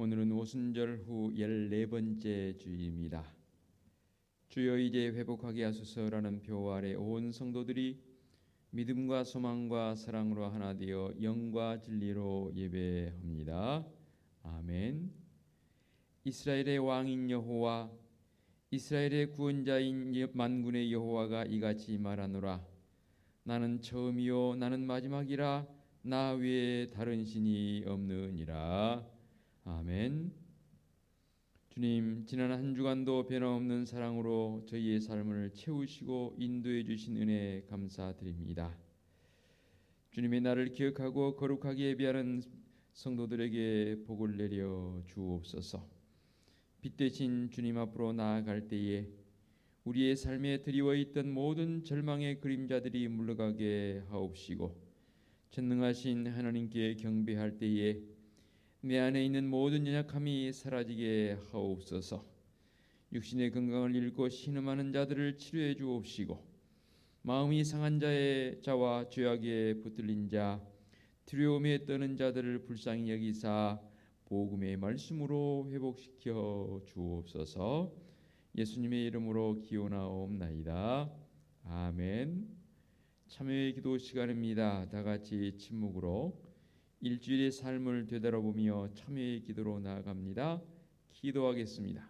오늘은 오순절 후 14번째 주일입니다. 주여 이제 회복하게 하소서라는 표 아래 온 성도들이 믿음과 소망과 사랑으로 하나 되어 영과 진리로 예배합니다. 아멘. 이스라엘의 왕인 여호와, 이스라엘의 구원자인 만군의 여호와가 이같이 말하노라. 나는 처음이요 나는 마지막이라. 나 외에 다른 신이 없느니라. 아멘. 주님, 지난 한 주간도 변함없는 사랑으로 저희의 삶을 채우시고 인도해 주신 은혜 감사드립니다. 주님의 날을 기억하고 거룩하게 예배하는 성도들에게 복을 내려 주옵소서. 빛 대신 주님 앞으로 나아갈 때에 우리의 삶에 드리워 있던 모든 절망의 그림자들이 물러가게 하옵시고, 전능하신 하나님께 경배할 때에 내 안에 있는 모든 연약함이 사라지게 하옵소서. 육신의 건강을 잃고 신음하는 자들을 치료해 주옵시고, 마음이 상한 자와 죄악에 붙들린 자, 두려움에 떠는 자들을 불쌍히 여기사 복음의 말씀으로 회복시켜 주옵소서. 예수님의 이름으로 기원하옵나이다. 아멘. 참여의 기도 시간입니다. 다 같이 침묵으로 일주일의 삶을 되돌아보며 참여의 기도로 나아갑니다. 기도하겠습니다.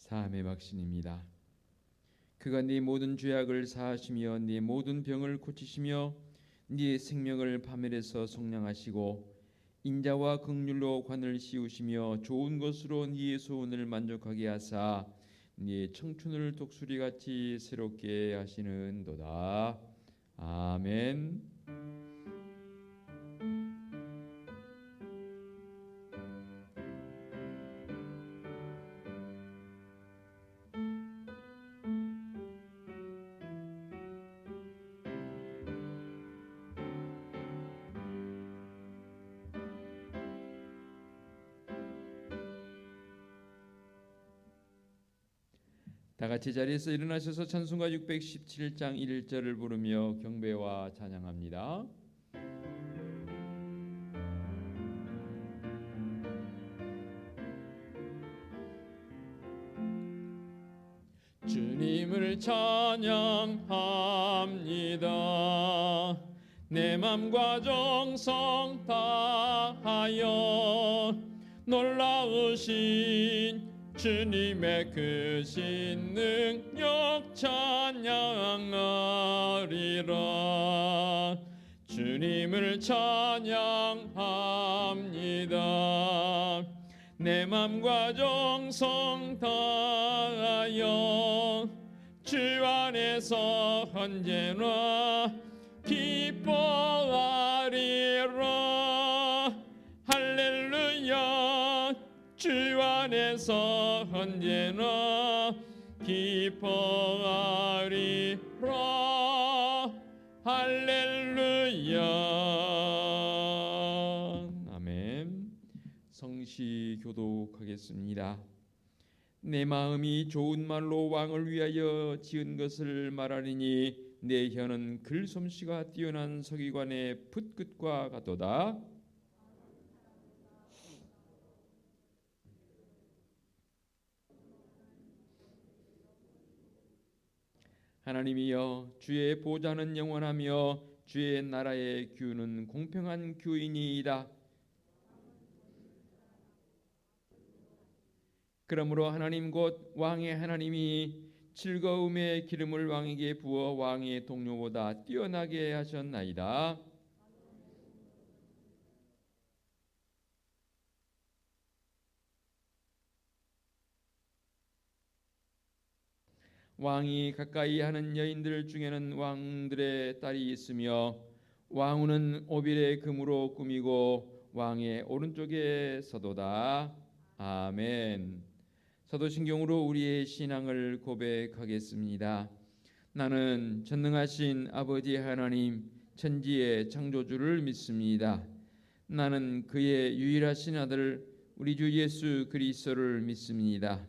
사함의 막신입니다. 그가 네 모든 죄악을 사하시며 네 모든 병을 고치시며 네 생명을 파멸해서 속량하시고 인자와 긍휼로 관을 씌우시며 좋은 것으로 네 소원을 만족하게 하사 네 청춘을 독수리같이 새롭게 하시는도다. 아멘. 다 같이 자리에서 일어나셔서 찬송가 617장 1절을 부르며 경배와 찬양합니다. 주님을 찬양합니다. 내 맘과 정성 다하여 놀라우신 주님의 크신 능력 찬양하리라. 주님을 찬양합니다. 내 맘과 정성 다하여 주 안에서 언제나 기뻐하리라. 할렐루야. 주 안에서 언제나 기뻐하리라. 할렐루야. 아멘. 성시 교독하겠습니다. 내 마음이 좋은 말로 왕을 위하여 지은 것을 말하리니 내 혀는 글솜씨가 뛰어난 서기관의 붓끝과 같도다. 하나님이여, 주의 보좌는 영원하며 주의 나라의 규는 공평한 규이니이다. 그러므로 하나님 곧 왕의 하나님이 즐거움의 기름을 왕에게 부어 왕의 동료보다 뛰어나게 하셨나이다. 왕이 가까이 하는 여인들 중에는 왕들의 딸이 있으며 왕후는 오빌의 금으로 꾸미고 왕의 오른쪽에 서도다. 아멘. 사도신경으로 우리의 신앙을 고백하겠습니다. 나는 전능하신 아버지 하나님 천지의 창조주를 믿습니다. 나는 그의 유일하신 아들 우리 주 예수 그리스도를 믿습니다.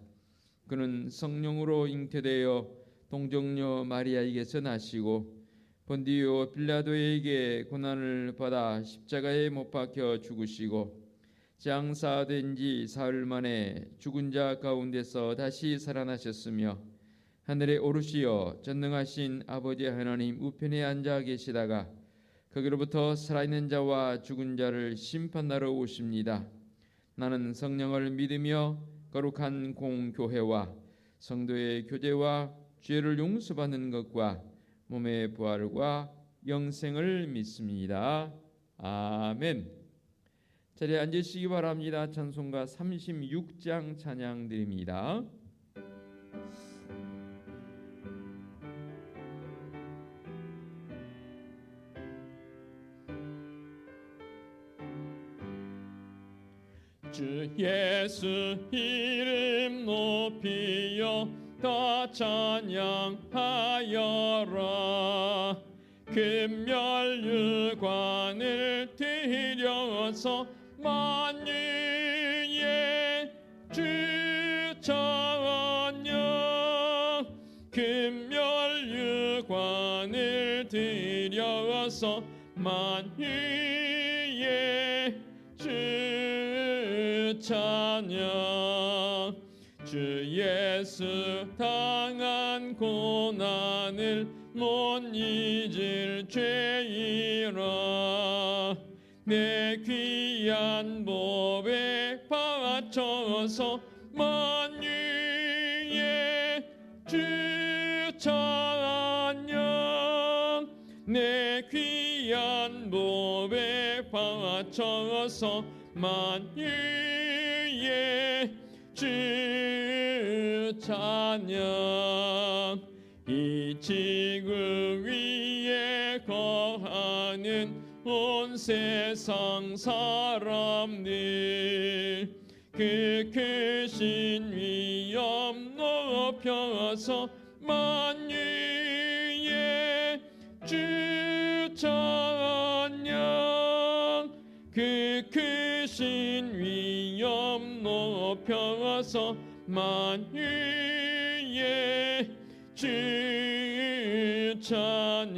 그는 성령으로 잉태되어 동정녀 마리아에게서 나시고 본디오 빌라도에게 고난을 받아 십자가에 못 박혀 죽으시고 장사된 지 사흘 만에 죽은 자 가운데서 다시 살아나셨으며 하늘에 오르시어 전능하신 아버지 하나님 우편에 앉아 계시다가 거기로부터 살아있는 자와 죽은 자를 심판하러 오십니다. 나는 성령을 믿으며 거룩한 공교회와 성도의 교제와 죄를 용서받는 것과 몸의 부활과 영생을 믿습니다. 아멘. 자리에 앉으시기 바랍니다. 찬송가 36장 찬양 드립니다. 주 예수 이름 높이여 다 찬양하여라. 금멸유관을 들여서 만유의 주 찬양. 금멸유관을 들여서 만유의 주 찬양. 주 예수 당한 고난을 못 잊을 죄이라. 내 귀한 법에 바쳐서 만유의 주 찬양. 내 귀한 법에 바쳐서 만유의 주 찬양. 이 지구 위에 거하는 온 세상 사람들 그 크신 위엄 높여서 만유의 주 찬양. 그 크신 위엄 높여서 만유의 주 찬양.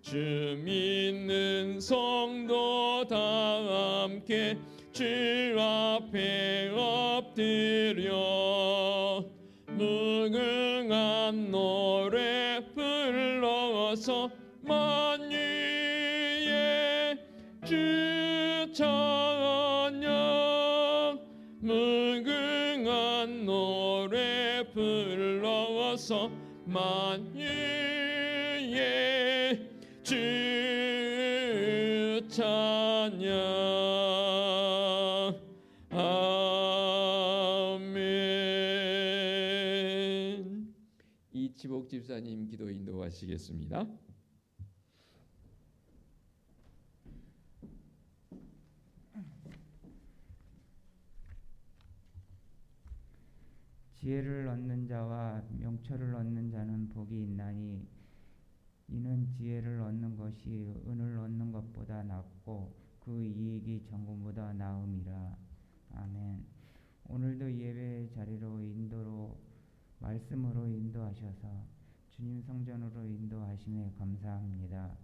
주 믿는 성도 다 함께 주 앞에 엎드려 무궁한 노래 불러서 만유의 주 찬양. 무궁한 노래 불러서 만유의 주 찬양. 아멘. 이치복 집사님 기도 인도하시겠습니다. 지혜를 얻는 자와 명철을 얻는 자는 복이 있나니 이는 지혜를 얻는 것이 은을 얻는 것보다 낫고 그 이익이 정금보다 나음이라. 아멘. 오늘도 예배 자리로 말씀으로 인도하셔서 주님 성전으로 인도하심에 감사합니다.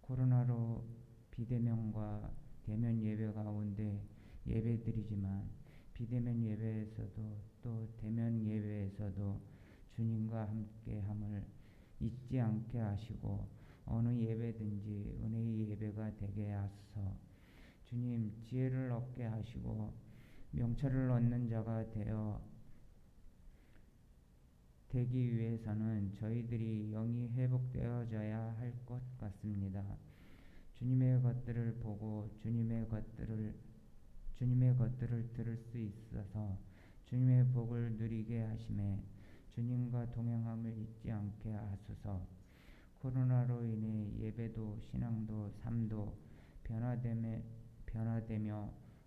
코로나로 비대면과 대면 예배 가운데 예배드리지만 비대면 예배에서도 또 대면 예배에서도 주님과 함께함을 잊지 않게 하시고 어느 예배든지 은혜의 예배가 되게 하소서. 주님 지혜를 얻게 하시고 명철을 얻는 자가 되기 위해서는 저희들이 영이 회복되어져야 할 것 같습니다. 주님의 것들을 보고 주님의 것들을 들을 수 있어서 주님의 복을 누리게 하심에 주님과 동행함을 잊지 않게 하소서. 코로나로 인해 예배도 신앙도 삶도 변화되며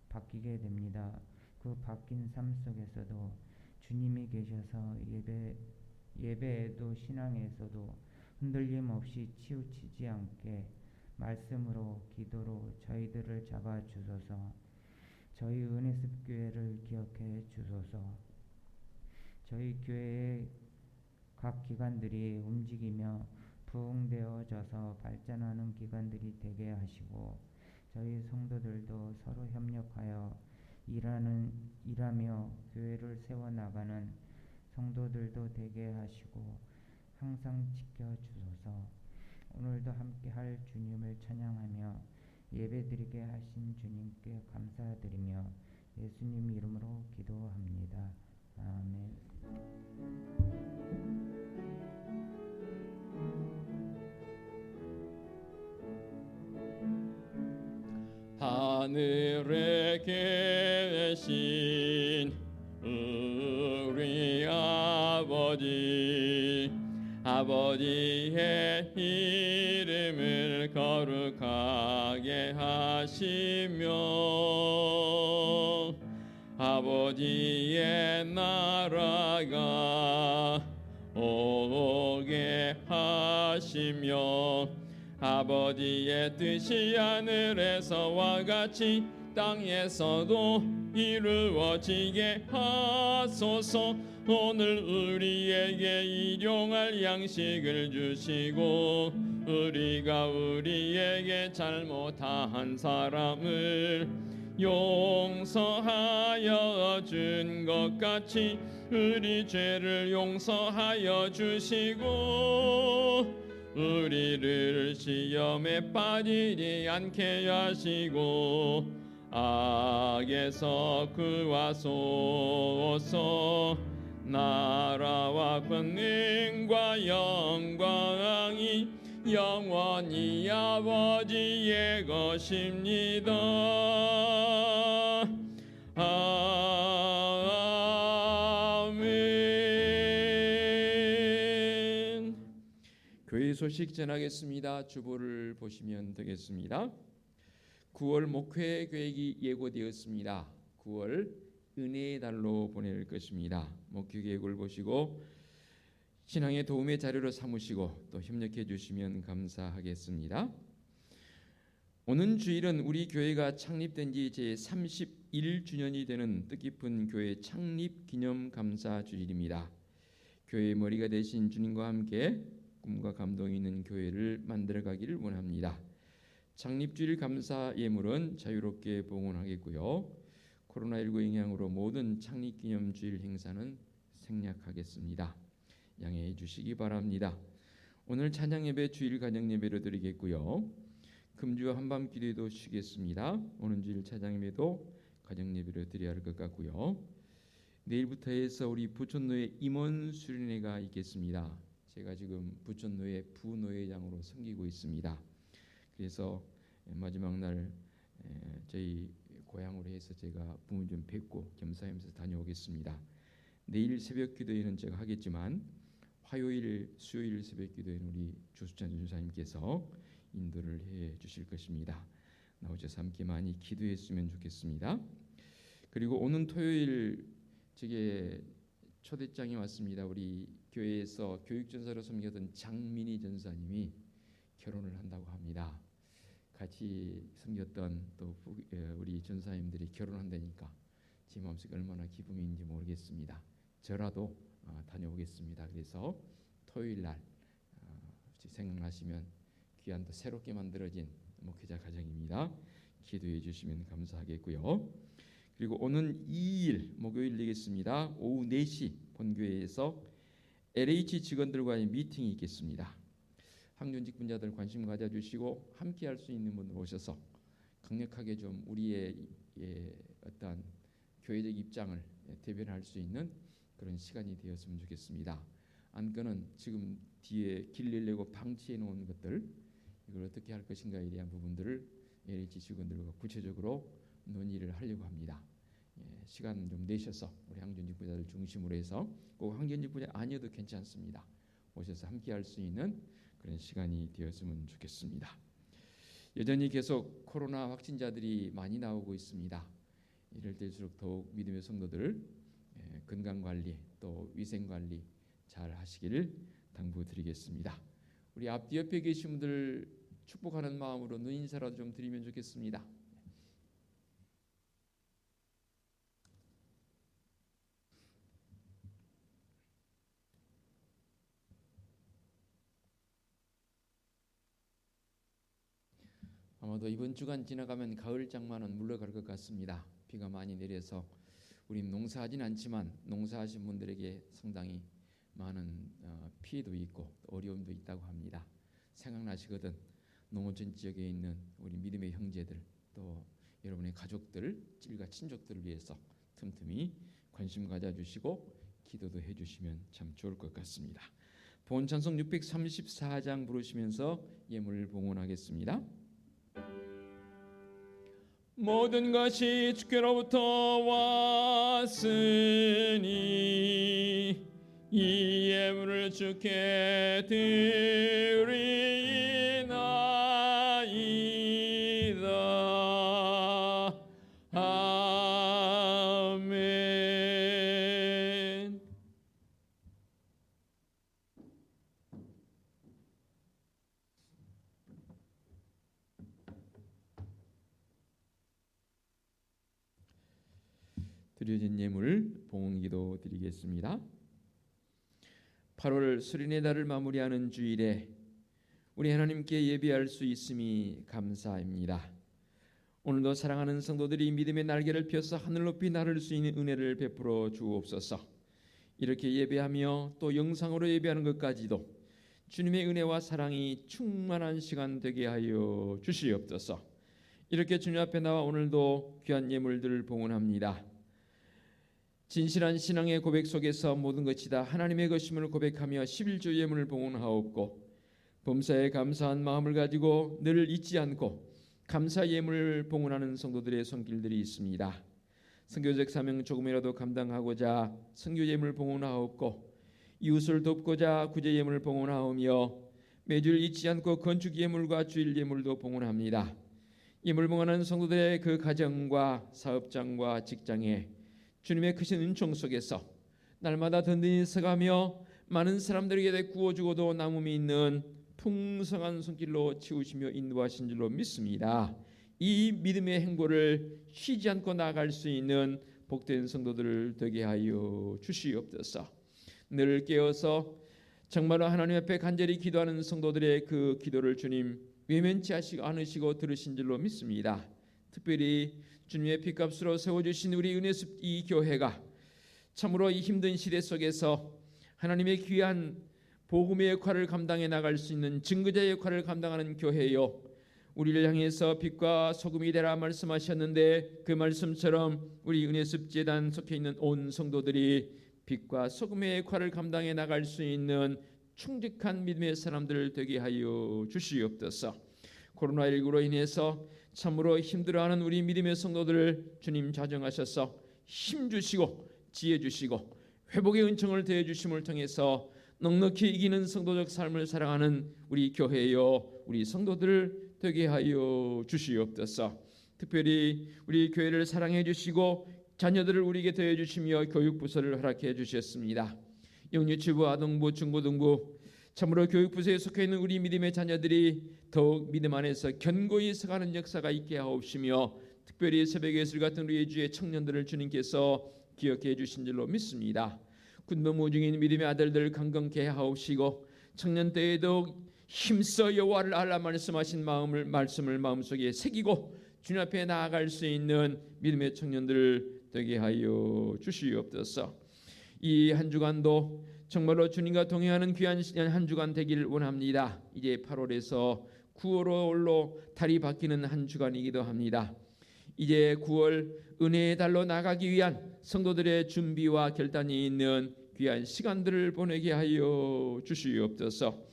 바뀌게 됩니다. 그 바뀐 삶 속에서도 주님이 계셔서 예배에도 신앙에서도 흔들림 없이 치우치지 않게 말씀으로 기도로 저희들을 잡아 주소서. 저희 은혜습 교회를 기억해 주소서. 저희 교회의 각 기관들이 움직이며 부흥되어져서 발전하는 기관들이 되게 하시고 저희 성도들도 서로 협력하여 일하며 교회를 세워나가는 성도들도 되게 하시고 항상 지켜주소서. 오늘도 함께할 주님을 찬양하며 예배드리게 하신 주님께 감사드리며 예수님 이름으로 기도합니다. 아멘. 하늘에 계신 우리 아버지의 이름을 거룩하게 하시며 아버지의 나라가 오게 하시며 아버지의 뜻이 하늘에서와 같이 땅에서도 이루어지게 하소서. 오늘 우리에게 일용할 양식을 주시고 우리가 우리에게 잘못한 사람을 용서하여 준 것 같이 우리 죄를 용서하여 주시고 우리를 시험에 빠지지 않게 하시고 악에서 구하소서. 나라와 권능과 영광이 영원히 아버지의 것입니다. 아멘. 교회 소식 전하겠습니다. 주보를 보시면 되겠습니다. 9월 목회 계획이 예고되었습니다. 9월 은혜의 달로 보낼 것입니다. 목회 계획을 보시고 신앙의 도움의 자료로 삼으시고 또 협력해 주시면 감사하겠습니다. 오는 주일은 우리 교회가 창립된 지 제31주년이 되는 뜻깊은 교회 창립 기념 감사 주일입니다. 교회의 머리가 되신 주님과 함께 꿈과 감동이 있는 교회를 만들어가기를 원합니다. 창립주일 감사 예물은 자유롭게 봉헌하겠고요. 코로나19 영향으로 모든 창립기념주일 행사는 생략하겠습니다. 양해해 주시기 바랍니다. 오늘 찬양예배 주일 가정예배로 드리겠고요. 금주와 한밤기도도 쉬겠습니다. 오는 주일 찬양예배도 가정예배로 드려야 할 것 같고요. 내일부터 해서 우리 부천노회 임원 수련회가 있겠습니다. 제가 지금 부천노회 부노회장으로 섬기고 있습니다. 그래서 마지막 날 저희 고향으로 해서 제가 부모 좀 뵙고 겸사하면서 다녀오겠습니다. 내일 새벽 기도회는 제가 하겠지만 화요일, 수요일 새벽 기도회는 우리 조수찬 전사님께서 인도를 해 주실 것입니다. 나오셔서 함께 많이 기도했으면 좋겠습니다. 그리고 오는 토요일 제게 초대장이 왔습니다. 우리 교회에서 교육전사로 섬기던 장민희 전사님이 결혼을 한다고 합니다. 같이 섬겼던 또 우리 전사님들이 결혼한다니까 제 마음속에 얼마나 기쁨인지 모르겠습니다. 저라도 다녀오겠습니다. 그래서 토요일 날 생각나시면 귀한 또 새롭게 만들어진 목회자 가정입니다. 기도해 주시면 감사하겠고요. 그리고 오는 2일 목요일 되겠습니다. 오후 4시 본교회에서 LH 직원들과의 미팅이 있겠습니다. 학년직 분자들 관심 가져주시고 함께 할 수 있는 분들 오셔서 강력하게 좀 우리의 어떤 교회적 입장을 대변할 수 있는 그런 시간이 되었으면 좋겠습니다. 안건은 지금 뒤에 길 내려고 방치해 놓은 것들 이걸 어떻게 할 것인가에 대한 부분들을 LH 직원들과 구체적으로 논의를 하려고 합니다. 시간 좀 내셔서 우리 항전직 부자들 중심으로 해서 꼭 항전직 부자 아니어도 괜찮습니다. 오셔서 함께할 수 있는 그런 시간이 되었으면 좋겠습니다. 여전히 계속 코로나 확진자들이 많이 나오고 있습니다. 이럴 때일수록 더욱 믿음의 성도들 건강관리 또 위생관리 잘 하시기를 당부드리겠습니다. 우리 앞뒤 옆에 계신 분들 축복하는 마음으로 눈 인사라도 좀 드리면 좋겠습니다. 아마도 이번 주간 지나가면 가을 장마는 물러갈 것 같습니다. 비가 많이 내려서 우리 농사하진 않지만 농사하신 분들에게 상당히 많은 피해도 있고 어려움도 있다고 합니다. 생각나시거든 농어촌 지역에 있는 우리 믿음의 형제들 또 여러분의 가족들, 찔과 친족들을 위해서 틈틈이 관심 가져주시고 기도도 해주시면 참 좋을 것 같습니다. 본 찬송 634장 부르시면서 예물을 봉헌하겠습니다. 모든 것이 주께로부터 왔으니 이 예물을 주께 드리나이다. 아멘. 드려진 예물 봉헌기도 드리겠습니다. 8월 수린의 달을 마무리하는 주일에 우리 하나님께 예배할 수 있음이 감사합니다. 오늘도 사랑하는 성도들이 믿음의 날개를 펴서 하늘 높이 나를 수 있는 은혜를 베풀어 주옵소서. 이렇게 예배하며 또 영상으로 예배하는 것까지도 주님의 은혜와 사랑이 충만한 시간 되게 하여 주시옵소서. 이렇게 주님 앞에 나와 오늘도 귀한 예물들을 봉헌합니다. 진실한 신앙의 고백 속에서 모든 것이 다 하나님의 것임을 고백하며 11조 예물을 봉헌하옵고 범사에 감사한 마음을 가지고 늘 잊지 않고 감사 예물을 봉헌하는 성도들의 손길들이 있습니다. 선교적 사명 조금이라도 감당하고자 선교 예물 봉헌하옵고 이웃을 돕고자 구제 예물을 봉헌하오며 매주를 잊지 않고 건축 예물과 주일 예물도 봉헌합니다. 예물 봉헌하는 성도들의 그 가정과 사업장과 직장에 주님의 크신 은총 속에서 날마다 든든히 서가며 많은 사람들에게 구워주고도 남음이 있는 풍성한 손길로 치우시며 인도하신 줄로 믿습니다. 이 믿음의 행보를 쉬지 않고 나아갈 수 있는 복된 성도들 되게 하여 주시옵소서. 늘 깨어서 정말로 하나님 앞에 간절히 기도하는 성도들의 그 기도를 주님 외면치 않으시고 들으신 줄로 믿습니다. 특별히 주님의 피값으로 세워주신 우리 은혜숲 이 교회가 참으로 이 힘든 시대 속에서 하나님의 귀한 복음의 역할을 감당해 나갈 수 있는 증거자의 역할을 감당하는 교회요, 우리를 향해서 빛과 소금이 되라 말씀하셨는데 그 말씀처럼 우리 은혜숲 재단 속해 있는 온 성도들이 빛과 소금의 역할을 감당해 나갈 수 있는 충직한 믿음의 사람들 되게 하여 주시옵소서. 코로나19로 인해서 참으로 힘들어하는 우리 믿음의 성도들을 주님 자정하셔서 힘주시고 지혜주시고 회복의 은총을 더해주심을 통해서 넉넉히 이기는 성도적 삶을 살아가는 우리 교회여 우리 성도들 되게 하여 주시옵소서. 특별히 우리 교회를 사랑해 주시고 자녀들을 우리에게 더해주시며 교육부서를 허락해 주셨습니다. 영유치부, 아동부, 중고등부 참으로 교육부서에 속해 있는 우리 믿음의 자녀들이 더욱 믿음 안에서 견고히 서가는 역사가 있게 하옵시며 특별히 새벽 예술 같은 우리의 주의 청년들을 주님께서 기억해 주신 줄로 믿습니다. 군복무 중인 믿음의 아들들 강건케 하옵시고 청년 때에도 힘써 여호와를 알라 말씀하신 말씀을 마음속에 새기고 주님 앞에 나아갈 수 있는 믿음의 청년들 되게 하여 주시옵소서. 이 한 주간도 정말로 주님과 동행하는 귀한 한 주간 되기를 원합니다. 이제 8월에서 9월로 달이 바뀌는 한 주간이기도 합니다. 이제 9월 은혜의 달로 나가기 위한 성도들의 준비와 결단이 있는 귀한 시간들을 보내게 하여 주시옵소서.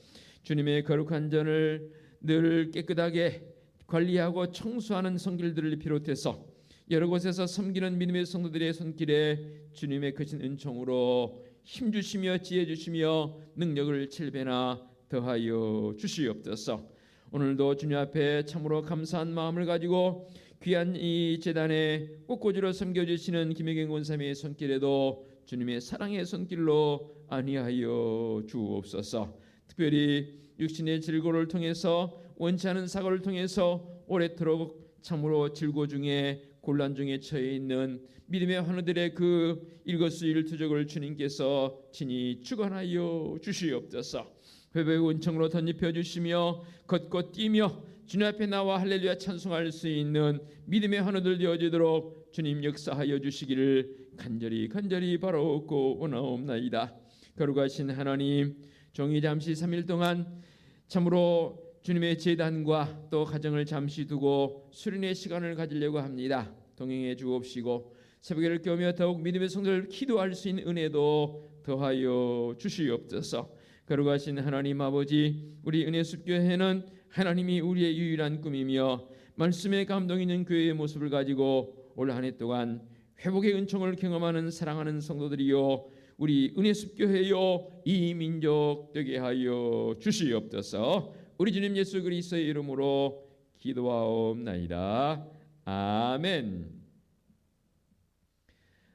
주님의 거룩한 전을 늘 깨끗하게 관리하고 청소하는 성길들을 비롯해서 여러 곳에서 섬기는 믿음의 성도들의 손길에 주님의 크신 은총으로 힘주시며 지혜주시며 능력을 7배나 더하여 주시옵소서. 오늘도 주님 앞에 참으로 감사한 마음을 가지고 귀한 이 제단에 꽃꽂이로 섬겨주시는 김혜경 권사님의 손길에도 주님의 사랑의 손길로 안위하여 주옵소서. 특별히 육신의 질고를 통해서 원치 않은 사고를 통해서 오래도록 참으로 질고 중에 곤란 중에 처해 있는 믿음의 환우들의 그 일거수일투족을 주님께서 친히 주관하여 주시옵소서. 회복의 은총으로 덧입혀 주시며 걷고 뛰며 주님 앞에 나와 할렐루야 찬송할 수 있는 믿음의 환우들 되어지도록 주님 역사하여 주시기를 간절히 바라옵고 원하옵나이다. 거룩하신 하나님, 종이 잠시 3일 동안 참으로 주님의 제단과 또 가정을 잠시 두고 수련의 시간을 가지려고 합니다. 동행해 주옵시고 새벽을 깨우며 더욱 믿음의 성도를 기도할 수 있는 은혜도 더하여 주시옵소서. 거룩하신 하나님 아버지, 우리 은혜숲교회는 하나님이 우리의 유일한 꿈이며 말씀에 감동 있는 교회의 모습을 가지고 올 한 해 동안 회복의 은총을 경험하는 사랑하는 성도들이요 우리 은혜숲교회요 이 민족 되게 하여 주시옵소서. 우리 주님 예수 그리스도의 이름으로 기도하옵나이다. 아멘.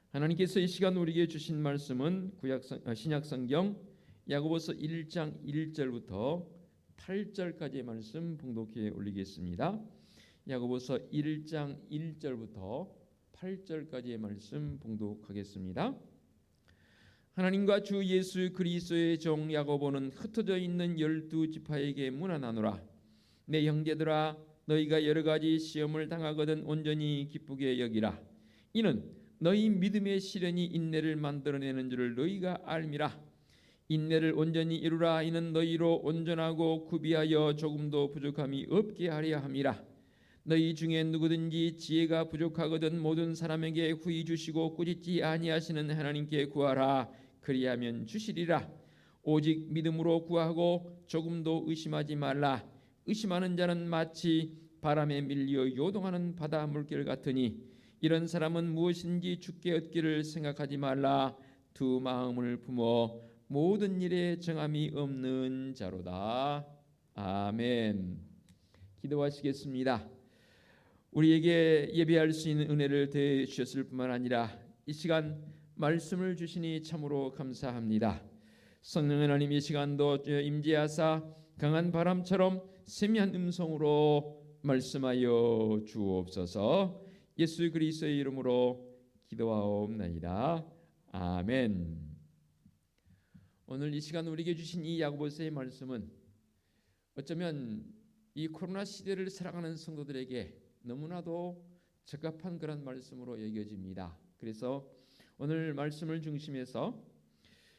하나님께서 이 시간 우리에게 주신 말씀은 신약성경 야고보서 1장 1절부터 8절까지의 말씀 봉독해 올리겠습니다. 야고보서 1장 1절부터 8절까지의 말씀 봉독하겠습니다. 하나님과 주 예수 그리스도의 종 야고보는 흩어져 있는 12지파에게 문안하노라. 내 형제들아, 너희가 여러 가지 시험을 당하거든 온전히 기쁘게 여기라. 이는 너희 믿음의 시련이 인내를 만들어내는 줄을 너희가 알미라. 인내를 온전히 이루라. 이는 너희로 온전하고 구비하여 조금도 부족함이 없게 하려 함이라. 너희 중에 누구든지 지혜가 부족하거든 모든 사람에게 후히 주시고 꾸짖지 아니하시는 하나님께 구하라. 그리하면 주시리라. 오직 믿음으로 구하고 조금도 의심하지 말라. 의심하는 자는 마치 바람에 밀려 요동하는 바다 물결 같으니 이런 사람은 무엇인지 주께 얻기를 생각하지 말라. 두 마음을 품어 모든 일에 정함이 없는 자로다. 아멘. 기도하시겠습니다. 우리에게 예배할 수 있는 은혜를 더해 주셨을 뿐만 아니라 이 시간 말씀을 주시니 참으로 감사합니다. 성령 하나님, 이 시간도 임재하사 강한 바람처럼 세미한 음성으로 말씀하여 주옵소서. 예수 그리스도의 이름으로 기도하옵나이다. 아멘. 오늘 이 시간 우리에게 주신 이 야고보서의 말씀은 어쩌면 이 코로나 시대를 살아가는 성도들에게 너무나도 적합한 그런 말씀으로 여겨집니다. 그래서 오늘 말씀을 중심해서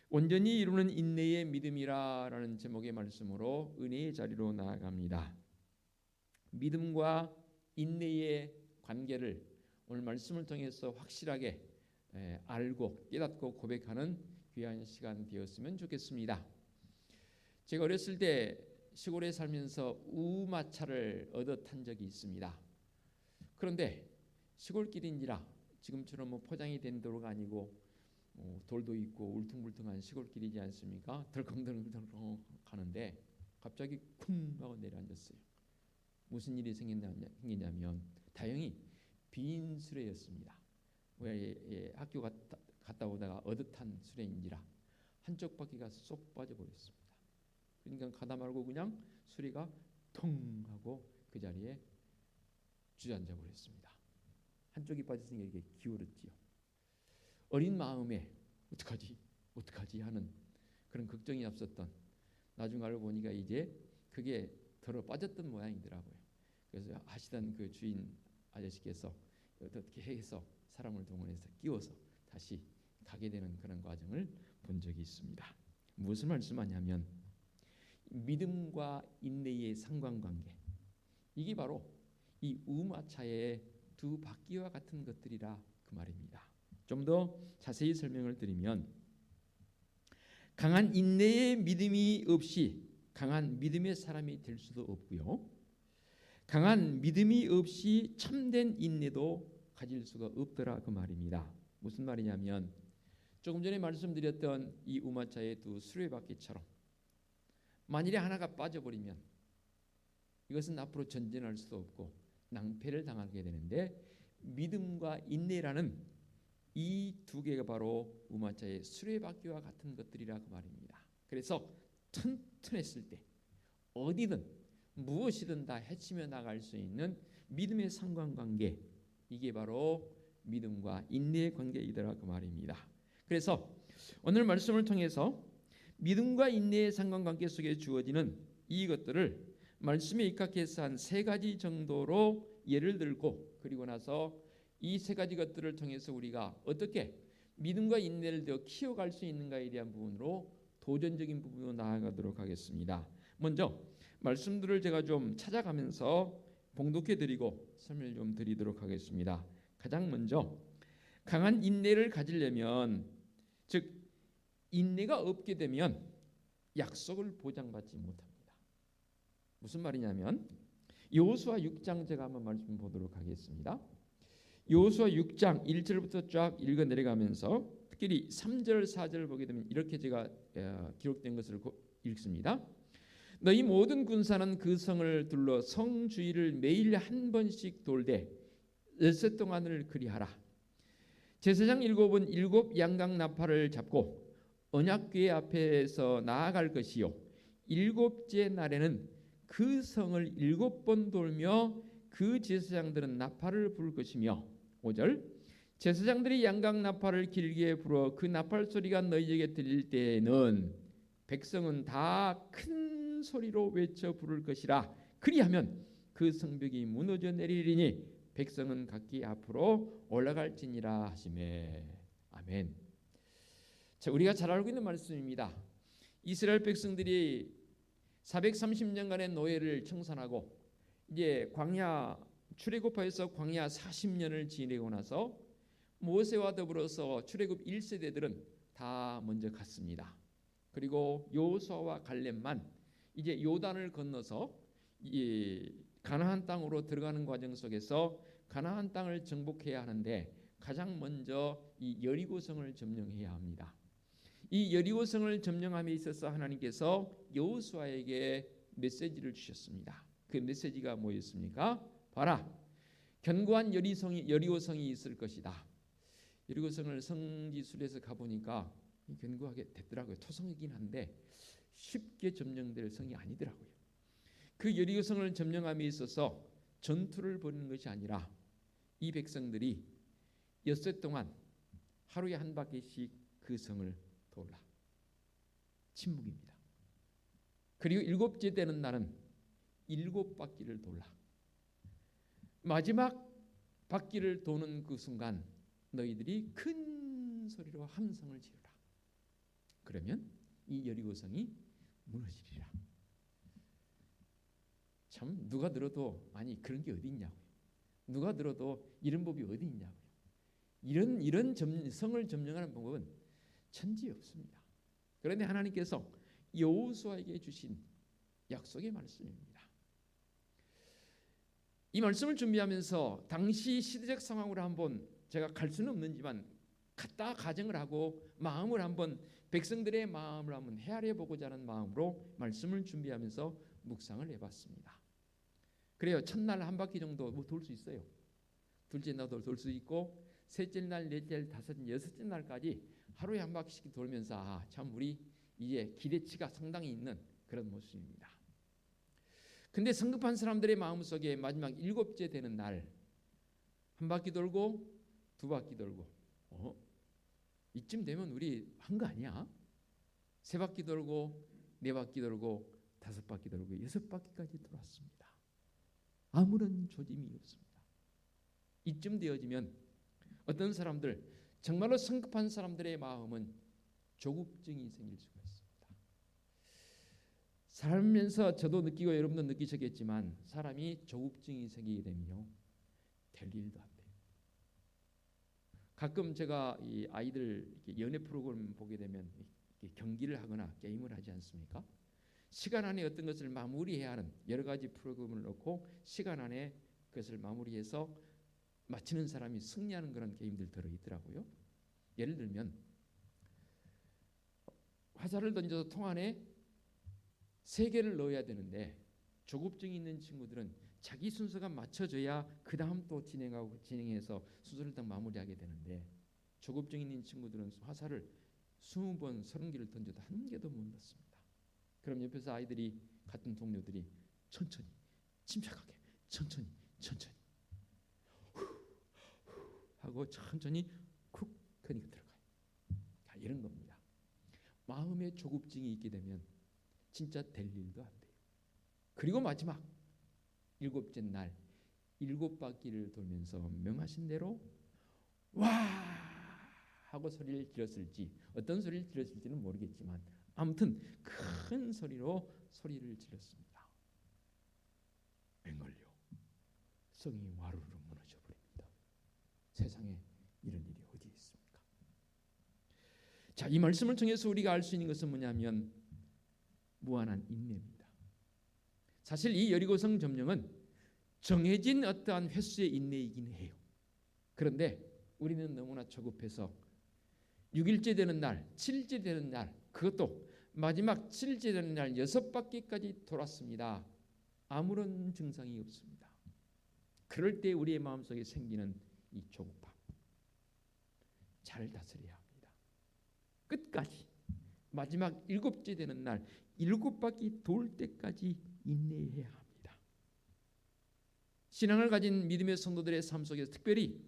온전히 이루는 인내의 믿음이라는 제목의 말씀으로 은혜의 자리로 나아갑니다. 믿음과 인내의 관계를 오늘 말씀을 통해서 확실하게 알고 깨닫고 고백하는 귀한 시간 되었으면 좋겠습니다. 제가 어렸을 때 시골에 살면서 우마차를 얻어 탄 적이 있습니다. 그런데 시골길인지라 지금처럼 포장이 된 도로가 아니고 돌도 있고 울퉁불퉁한 시골길이지 않습니까? 덜컹덜컹 가는데 갑자기 쿵 하고 내려앉았어요. 무슨 일이 생기냐면 다행히 빈 수레였습니다. 학교 갔다 오다가 얻어탄 수레인지라 한쪽 바퀴가 쏙 빠져버렸습니다. 그러니까 가다 말고 그냥 수레가 통 하고 그 자리에 주저앉아 버렸습니다. 한쪽이 빠졌으니까 이게 기울었지요. 어린 마음에 어떡하지 하는 그런 걱정이 앞섰던, 나중 알고 보니까 이제 그게 덜어 빠졌던 모양이더라고요. 그래서 하시던 그 주인 아저씨께서 어떻게 해서 사람을 동원해서 끼워서 다시 가게 되는 그런 과정을 본 적이 있습니다. 무엇을 말씀하냐면 믿음과 인내의 상관관계, 이게 바로 이 우마차의 두 바퀴와 같은 것들이라 그 말입니다. 좀 더 자세히 설명을 드리면 강한 인내의 믿음이 없이 강한 믿음의 사람이 될 수도 없고요, 강한 믿음이 없이 참된 인내도 가질 수가 없더라 그 말입니다. 무슨 말이냐면 조금 전에 말씀드렸던 이 우마차의 두 수레바퀴처럼 만일에 하나가 빠져버리면 이것은 앞으로 전진할 수도 없고 낭패를 당하게 되는데, 믿음과 인내라는 이 두 개가 바로 우마차의 수레바퀴와 같은 것들이라 그 말입니다. 그래서 튼튼했을 때 어디든 무엇이든 다 헤치며 나갈 수 있는 믿음의 상관관계, 이게 바로 믿음과 인내의 관계이더라 그 말입니다. 그래서 오늘 말씀을 통해서 믿음과 인내의 상관관계 속에 주어지는 이것들을 말씀에 입각해서 한 세 가지 정도로 예를 들고, 그리고 나서 이 세 가지 것들을 통해서 우리가 어떻게 믿음과 인내를 더 키워갈 수 있는가에 대한 부분으로 도전적인 부분으로 나아가도록 하겠습니다. 먼저 말씀들을 제가 좀 찾아가면서 봉독해 드리고 설명을 좀 드리도록 하겠습니다. 가장 먼저 강한 인내를 가지려면, 즉 인내가 없게 되면 약속을 보장받지 못합니다. 무슨 말이냐면 여호수아 6장 제가 한번 말씀 보도록 하겠습니다. 여호수아 6장 1절부터 쫙 읽어 내려가면서 특히 3절 4절을 보게 되면 이렇게 제가 기록된 것을 읽습니다. 너희 모든 군사는 그 성을 둘러 성 주위를 매일 한 번씩 돌되 엿새 동안을 그리하라. 제사장 7은 7 양각 나팔을 잡고 언약궤 앞에서 나아갈 것이요, 7째 날에는 그 성을 7번 돌며 그 제사장들은 나팔을 불 것이며, 5절 제사장들이 양각 나팔을 길게 불어 그 나팔 소리가 너희에게 들릴 때에는 백성은 다 큰 소리로 외쳐 부를 것이라. 그리하면 그 성벽이 무너져 내리리니 백성은 각기 앞으로 올라갈지니라 하시매. 아멘. 자, 우리가 잘 알고 있는 말씀입니다. 이스라엘 백성들이 430년간의 노예를 청산하고 이제 광야 출애굽하여서 광야 40년을 지내고 나서 모세와 더불어서 출애굽 1세대들은 다 먼저 갔습니다. 그리고 여호수아와 갈렙만 이제 요단을 건너서 이 가나안 땅으로 들어가는 과정 속에서 가나안 땅을 정복해야 하는데 가장 먼저 이 여리고성을 점령해야 합니다. 이 여리고성을 점령함에 있어서 하나님께서 여호수아에게 메시지를 주셨습니다. 그 메시지가 뭐였습니까? 봐라, 견고한 여리고성이 있을 것이다. 여리고성을 성지순례에서 가보니까 견고하게 됐더라고요. 토성이긴 한데 쉽게 점령될 성이 아니더라고요. 그 여리고성을 점령함에 있어서 전투를 벌이는 것이 아니라 이 백성들이 엿새 동안 하루에 한 바퀴씩 그 성을 돌라. 침묵입니다. 그리고 7째 되는 날은 7바퀴를 돌라. 마지막 바퀴를 도는 그 순간 너희들이 큰 소리로 함성을 지르라. 그러면 이 여리고성이 무너지리라. 참 누가 들어도 아니 그런 게 어디 있냐고요. 누가 들어도 이런 법이 어디 있냐고요. 이런 성을 점령하는 방법은 천지에 없습니다. 그런데 하나님께서 여호수아에게 주신 약속의 말씀입니다. 이 말씀을 준비하면서 당시 시대적 상황으로 한번 제가 갈 수는 없는지만 갖다 가정을 하고 마음을 한번 백성들의 마음을 한번 헤아려 보고자 하는 마음으로 말씀을 준비하면서 묵상을 해봤습니다. 그래요. 첫날 한 바퀴 정도 돌 수 있어요. 둘째 날도 돌 수 있고 셋째 날, 넷째 날, 다섯째, 여섯째 날까지 하루에 한 바퀴씩 돌면서 참 우리 이제 기대치가 상당히 있는 그런 모습입니다. 근데 성급한 사람들의 마음속에 마지막 7째 되는 날 한 바퀴 돌고 두 바퀴 돌고 이쯤 되면 우리 한 거 아니야? 세 바퀴 돌고 네 바퀴 돌고 다섯 바퀴 돌고 6바퀴까지 돌았습니다. 아무런 조짐이 없습니다. 이쯤 되어지면 어떤 사람들, 정말로 성급한 사람들의 마음은 조급증이 생길 수가 있습니다. 살면서 저도 느끼고 여러분도 느끼셨겠지만 사람이 조급증이 생기게 되면요 될 일도 안 돼요. 가끔 제가 이 아이들 연애 프로그램 보게 되면 경기를 하거나 게임을 하지 않습니까? 시간 안에 어떤 것을 마무리해야 하는 여러 가지 프로그램을 넣고 시간 안에 그것을 마무리해서 맞히는 사람이 승리하는 그런 게임들 들어있더라고요. 예를 들면 화살을 던져서 통 안에 3개를 넣어야 되는데 조급증이 있는 친구들은 자기 순서가 맞춰져야 그 다음 또 진행해서 순서를 딱 마무리하게 되는데, 조급증이 있는 친구들은 화살을 20번 30개를 던져도 한 개도 못 넣습니다. 그럼 옆에서 아이들이, 같은 동료들이 천천히 침착하게 천천히 하고 천천히 쿡 하니까 들어가요. 자, 이런 겁니다. 마음에 조급증이 있게 되면 진짜 될 일도 안 돼요. 그리고 마지막 7째 날 7바퀴를 돌면서 명하신 대로 와 하고 소리를 질렀을지, 어떤 소리를 질렀을지는 모르겠지만 아무튼 큰 소리로 소리를 질렀습니다. 맹걸려 성이 와르르 무너져 버립니다. 세상에 이런 일이 어디 있습니까? 자, 이 말씀을 통해서 우리가 알 수 있는 것은 뭐냐면 무한한 인내입니다. 사실 이 여리고성 점령은 정해진 어떠한 횟수의 인내이긴 해요. 그런데 우리는 너무나 조급해서 6일째 되는 날, 7일째 되는 날, 그것도 마지막 7일째 되는 날 6바퀴까지 돌았습니다. 아무런 증상이 없습니다. 그럴 때 우리의 마음속에 생기는 이 조급함, 잘 다스려야 합니다. 끝까지 마지막 7째 되는 날 7바퀴 돌 때까지 인내해야 합니다. 신앙을 가진 믿음의 성도들의 삶 속에서, 특별히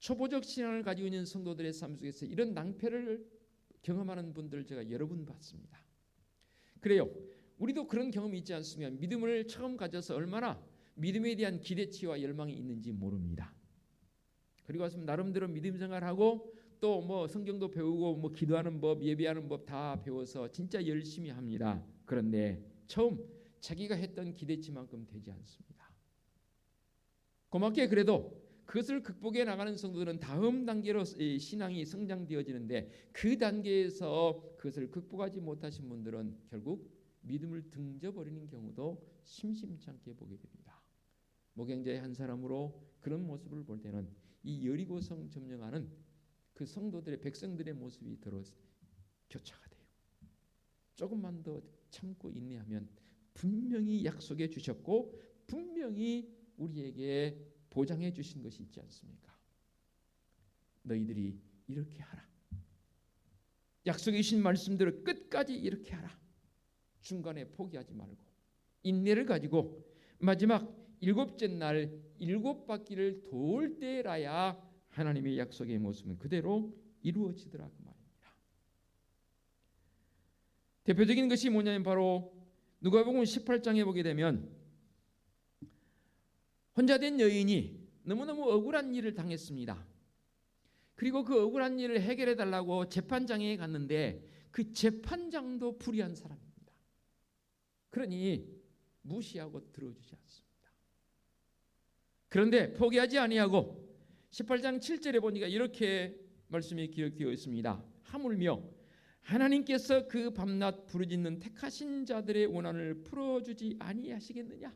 초보적 신앙을 가지고 있는 성도들의 삶 속에서 이런 낭패를 경험하는 분들을 제가 여러 분 봤습니다. 그래요. 우리도 그런 경험이 있지 않습니까? 믿음을 처음 가져서 얼마나 믿음에 대한 기대치와 열망이 있는지 모릅니다. 그리고 와서 나름대로 믿음 생활하고 또 뭐 성경도 배우고 뭐 기도하는 법, 예배하는 법 다 배워서 진짜 열심히 합니다. 그런데 처음 자기가 했던 기대치만큼 되지 않습니다. 고맙게 그래도 그것을 극복해 나가는 성도들은 다음 단계로 신앙이 성장되어지는데, 그 단계에서 그것을 극복하지 못하신 분들은 결국 믿음을 등져버리는 경우도 심심치 않게 보게 됩니다. 목양자의 한 사람으로 그런 모습을 볼 때는 이 여리고성 점령하는 그 성도들의, 백성들의 모습이 더러 교차가 돼요. 조금만 더 참고 인내하면 분명히 약속해 주셨고 분명히 우리에게 보장해 주신 것이 있지 않습니까? 너희들이 이렇게 하라. 약속해 주신 말씀대로 끝까지 이렇게 하라. 중간에 포기하지 말고 인내를 가지고 마지막 7째 날 7바퀴를 돌 때라야 하나님의 약속의 모습은 그대로 이루어지더라 그 말입니다. 대표적인 것이 뭐냐면 바로 누가복음 18장에 보게 되면 혼자 된 여인이 너무너무 억울한 일을 당했습니다. 그리고 그 억울한 일을 해결해 달라고 재판장에 갔는데 그 재판장도 불의한 사람입니다. 그러니 무시하고 들어주지 않습니다. 그런데 포기하지 아니하고 18장 7절에 보니까 이렇게 말씀이 기록되어 있습니다. 하물며 하나님께서 그 밤낮 부르짖는 택하신 자들의 원한을 풀어주지 아니하시겠느냐.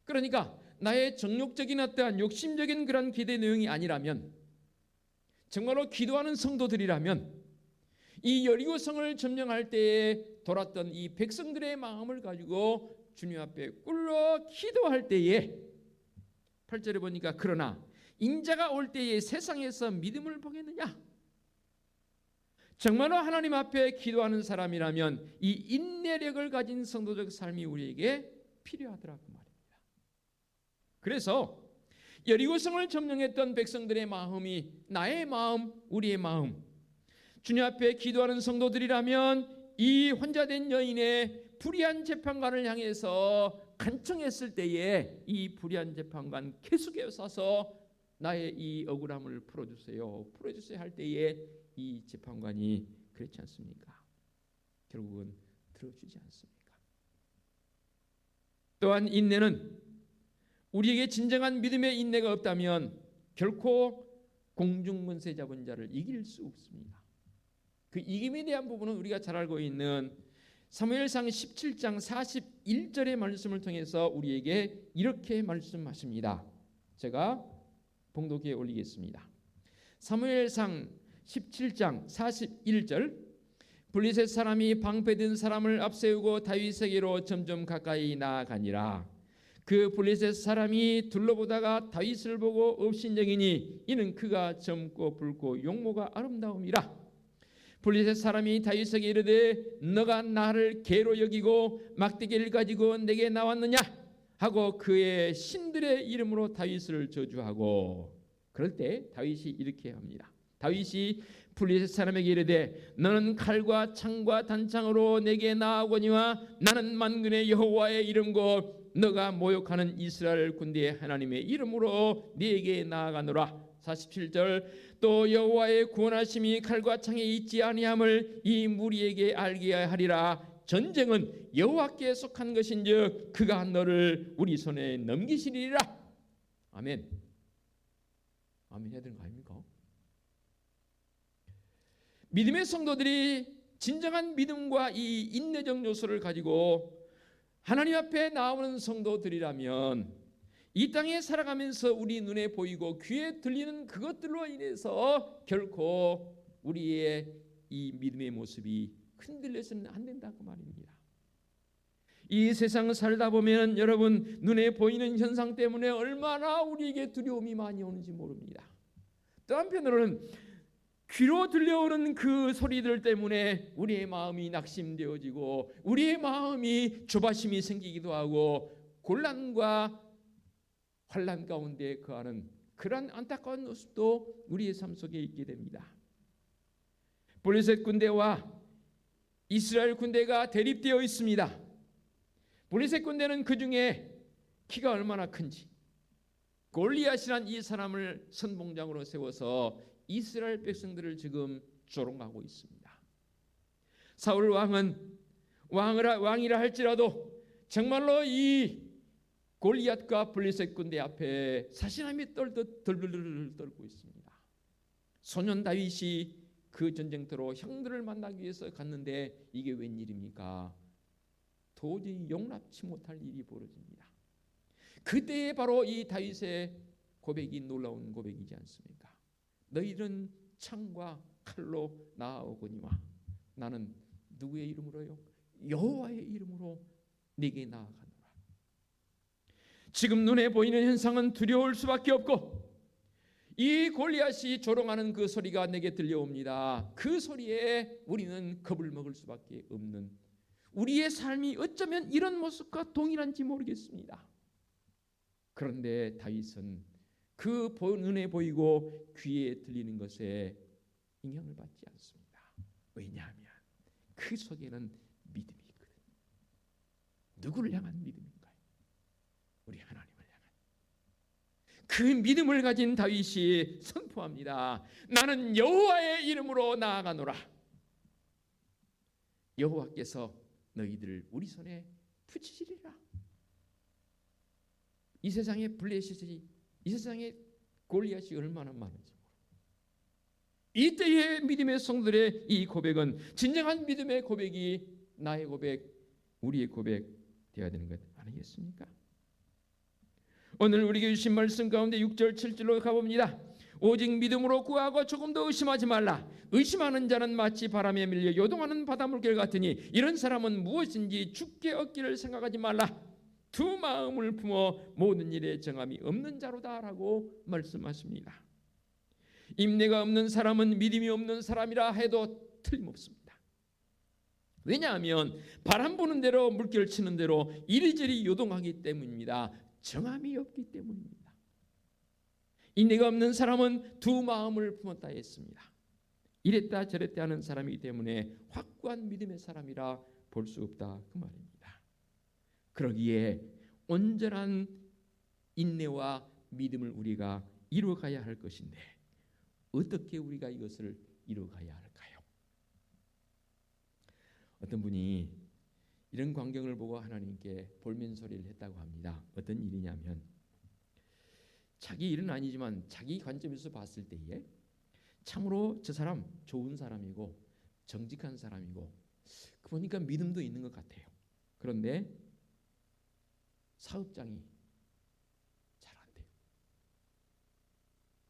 그러니까 나의 정욕적인 어떠한 욕심적인 그런 기대 내용이 아니라면, 정말로 기도하는 성도들이라면 이 여리고성을 점령할 때에 돌았던 이 백성들의 마음을 가지고 주님 앞에 꿇어 기도할 때에 8절에 보니까 그러나 인자가 올 때에 세상에서 믿음을 보겠느냐. 정말로 하나님 앞에 기도하는 사람이라면 이 인내력을 가진 성도적 삶이 우리에게 필요하더라 그 말입니다. 그래서 여리고성을 점령했던 백성들의 마음이 나의 마음, 우리의 마음, 주님 앞에 기도하는 성도들이라면 이 혼자 된 여인의 불의한 재판관을 향해서 간청했을 때에 이 불의한 재판관 계속해 서서 나의 이 억울함을 풀어주세요 할 때에 이 재판관이 그렇지 않습니까? 결국은 들어주지 않습니까? 또한 인내는 우리에게 진정한 믿음의 인내가 없다면 결코 공중문세 잡은 자를 이길 수 없습니다. 그 이김에 대한 부분은 우리가 잘 알고 있는 사무엘상 17장 41절의 말씀을 통해서 우리에게 이렇게 말씀하십니다. 제가 봉독해 올리겠습니다. 사무엘상 17장 41절 블레셋 사람이 방패든 사람을 앞세우고 다윗에게로 점점 가까이 나아가니라. 그 블레셋 사람이 둘러보다가 다윗을 보고 업신여기니 이는 그가 젊고 붉고 용모가 아름다움이라. 블레셋 사람이 다윗에게 이르되 너가 나를 개로 여기고 막대기를 가지고 내게 나왔느냐 하고 그의 신들의 이름으로 다윗을 저주하고, 그럴 때 다윗이 이렇게 합니다. 다윗이 블레셋 사람에게 이르되 너는 칼과 창과 단창으로 내게 나아오거니와 나는 만군의 여호와의 이름과 너가 모욕하는 이스라엘 군대의 하나님의 이름으로 네게 나아가노라. 47절 또 여호와의 구원하심이 칼과 창에 있지 아니함을 이 무리에게 알게 하리라. 전쟁은 여호와께 속한 것인즉 그가 너를 우리 손에 넘기시리라. 아멘. 아멘 해야 되는 거 아닙니까? 믿음의 성도들이 진정한 믿음과 이 인내적 요소를 가지고 하나님 앞에 나오는 성도들이라면 이 땅에 살아가면서 우리 눈에 보이고 귀에 들리는 그것들로 인해서 결코 우리의 이 믿음의 모습이 흔들려서는 안 된다고 말입니다. 이 세상을 살다 보면 여러분 눈에 보이는 현상 때문에 얼마나 우리에게 두려움이 많이 오는지 모릅니다. 또 한편으로는 귀로 들려오는 그 소리들 때문에 우리의 마음이 낙심되어지고 우리의 마음이 조바심이 생기기도 하고 곤란과 환난 가운데 거하는 그런 안타까운 모습도 우리의 삶 속에 있게 됩니다. 블레셋 군대와 이스라엘 군대가 대립되어 있습니다. 블레셋 군대는 그 중에 키가 얼마나 큰지 골리앗이란 이 사람을 선봉장으로 세워서 이스라엘 백성들을 지금 조롱하고 있습니다. 사울 왕이라 할지라도 정말로 이 골리앗과 블레셋 군대 앞에 사시나미 떨듯 덜덜덜 떨고 있습니다. 소년 다윗이 그 전쟁터로 형들을 만나기 위해서 갔는데 이게 웬일입니까? 도저히 용납치 못할 일이 벌어집니다. 그때에 바로 이 다윗의 고백이 놀라운 고백이지 않습니까? 너희는 창과 칼로 나아오거니와 나는 누구의 이름으로요? 여호와의 이름으로 네게 나아가노라. 지금 눈에 보이는 현상은 두려울 수밖에 없고 이 골리앗이 조롱하는 그 소리가 내게 들려옵니다. 그 소리에 우리는 겁을 먹을 수밖에 없는 우리의 삶이 어쩌면 이런 모습과 동일한지 모르겠습니다. 그런데 다윗은 그 눈에 보이고 귀에 들리는 것에 영향을 받지 않습니다. 왜냐하면 그 속에는 믿음이 있거든요. 누구를 향한 믿음인가요? 우리 하나님을 향한. 그 믿음을 가진 다윗이 선포합니다. 나는 여호와의 이름으로 나아가노라. 여호와께서 너희들을 우리 손에 붙이시리라. 이 세상에 블레셋이, 이 세상에 골리앗이 얼마나 많은지 이때의 믿음의 성도들의 이 고백은 진정한 믿음의 고백이 나의 고백, 우리의 고백 되어야 되는 것 아니겠습니까? 오늘 우리에게 주신 말씀 가운데 6절 7절로 가봅니다. 오직 믿음으로 구하고 조금 더 의심하지 말라. 의심하는 자는 마치 바람에 밀려 요동하는 바닷물결 같으니 이런 사람은 무엇인지 죽게 얻기를 생각하지 말라. 두 마음을 품어 모든 일에 정함이 없는 자로다라고 말씀하십니다. 인내가 없는 사람은 믿음이 없는 사람이라 해도 틀림없습니다. 왜냐하면 바람 부는 대로 물결 치는 대로 이리저리 요동하기 때문입니다. 정함이 없기 때문입니다. 인내가 없는 사람은 두 마음을 품었다 했습니다. 이랬다 저랬다 하는 사람이기 때문에 확고한 믿음의 사람이라 볼 수 없다 그 말입니다. 그러기에 온전한 인내와 믿음을 우리가 이루어가야 할 것인데 어떻게 우리가 이것을 이루어가야 할까요? 어떤 분이 이런 광경을 보고 하나님께 볼멘소리를 했다고 합니다. 어떤 일이냐면 자기 일은 아니지만 자기 관점에서 봤을 때에 참으로 저 사람 좋은 사람이고 정직한 사람이고 보니까 믿음도 있는 것 같아요. 그런데 사업장이 잘 안 돼요.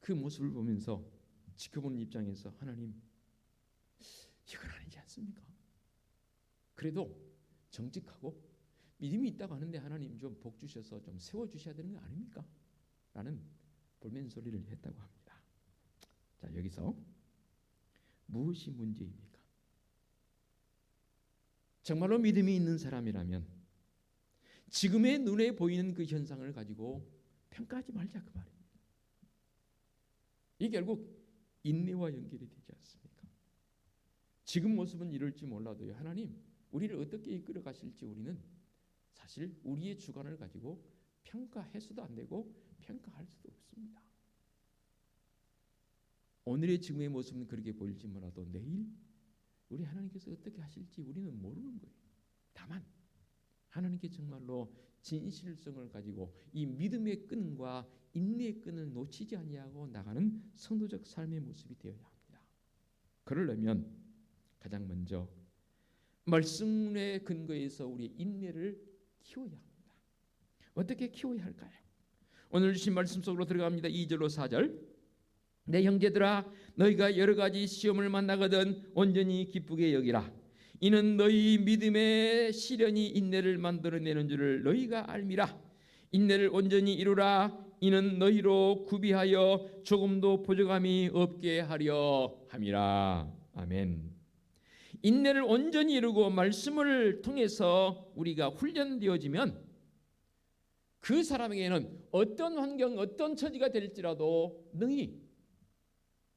그 모습을 보면서 지켜보는 입장에서 하나님, 이건 아니지 않습니까? 그래도 정직하고 믿음이 있다고 하는데 하나님 좀 복 주셔서 좀 세워주셔야 되는 거 아닙니까? 라는 볼멘 소리를 했다고 합니다. 자, 여기서 무엇이 문제입니까? 정말로 믿음이 있는 사람이라면 지금의 눈에 보이는 그 현상을 가지고 평가하지 말자, 그 말입니다. 이게 결국 인내와 연결이 되지 않습니까? 지금 모습은 이럴지 몰라도요, 하나님 우리를 어떻게 이끌어 가실지 우리는 사실 우리의 주관을 가지고 평가해서도 안 되고 평가할 수도 없습니다. 오늘의 지금의 모습은 그렇게 보일지 몰라도 내일 우리 하나님께서 어떻게 하실지 우리는 모르는 거예요. 다만 하나님께 정말로 진실성을 가지고 이 믿음의 끈과 인내의 끈을 놓치지 아니하고 나가는 성도적 삶의 모습이 되어야 합니다. 그러려면 가장 먼저 말씀의 근거에서 우리의 인내를 키워야 합니다. 어떻게 키워야 할까요? 오늘 주신 말씀 속으로 들어갑니다. 2절로 4절. 내 형제들아, 너희가 여러 가지 시험을 만나거든 온전히 기쁘게 여기라. 이는 너희 믿음의 시련이 인내를 만들어내는 줄을 너희가 알미라. 인내를 온전히 이루라. 이는 너희로 구비하여 조금도 부족함이 없게 하려 함이라. 아멘. 인내를 온전히 이루고 말씀을 통해서 우리가 훈련되어지면 그 사람에게는 어떤 환경, 어떤 처지가 될지라도 능히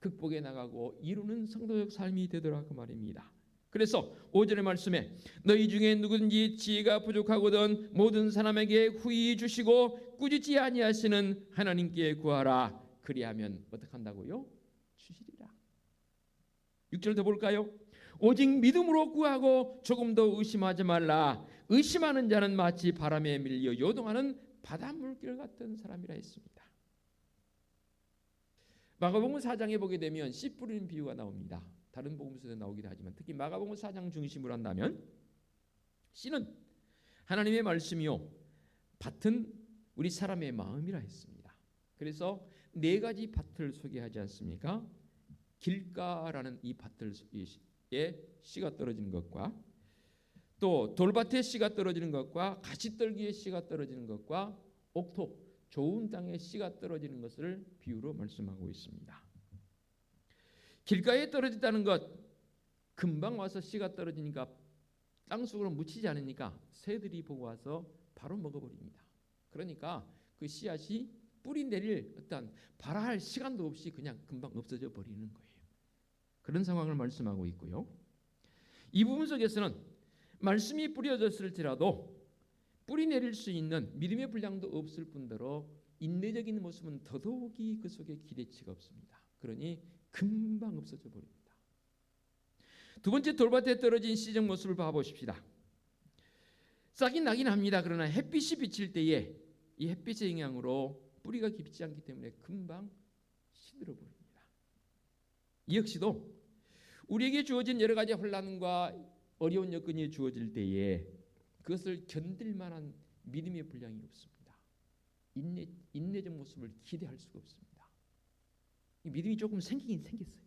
극복해 나가고 이루는 성도적 삶이 되더라, 그 말입니다. 그래서 5절의 말씀에 너희 중에 누구든지 지혜가 부족하거든 모든 사람에게 후히 주시고 꾸짖지 아니하시는 하나님께 구하라. 그리하면 어떻게 한다고요? 주시리라. 6절 더 볼까요? 오직 믿음으로 구하고 조금도 의심하지 말라. 의심하는 자는 마치 바람에 밀려 요동하는 바닷물결 같은 사람이라 했습니다. 마가복음 4장에 보게 되면 씨 뿌리는 비유가 나옵니다. 다른 복음서에도 나오기도 하지만 특히 마가복음 4장 중심으로 한다면 씨는 하나님의 말씀이요 밭은 우리 사람의 마음이라 했습니다. 그래서 네 가지 밭을 소개하지 않습니까? 길가라는 이 밭에 씨가 떨어지는 것과 또 돌밭에 씨가 떨어지는 것과 가시떨기에 씨가 떨어지는 것과 옥토 좋은 땅에 씨가 떨어지는 것을 비유로 말씀하고 있습니다. 길가에 떨어졌다는 것, 금방 와서 씨가 떨어지니까 땅속으로 묻히지 않으니까 새들이 보고 와서 바로 먹어버립니다. 그러니까 그 씨앗이 뿌리 내릴 어떤 발화할 시간도 없이 그냥 금방 없어져 버리는 거예요. 그런 상황을 말씀하고 있고요. 이 부분 속에서는 말씀이 뿌려졌을지라도 뿌리 내릴 수 있는 믿음의 분량도 없을 뿐더러 인내적인 모습은 더더욱이 그 속에 기대치가 없습니다. 그러니 금방 없어져 버립니다. 두 번째, 돌밭에 떨어진 씨적 모습을 봐보십시다. 싹이 나긴 합니다. 그러나 햇빛이 비칠 때에 이 햇빛의 영향으로 뿌리가 깊지 않기 때문에 금방 시들어 버립니다. 이 역시도 우리에게 주어진 여러 가지 혼란과 어려운 여건이 주어질 때에 그것을 견딜 만한 믿음의 분량이 없습니다. 인내적 모습을 기대할 수가 없습니다. 믿음이 조금 생기긴 생겼어요.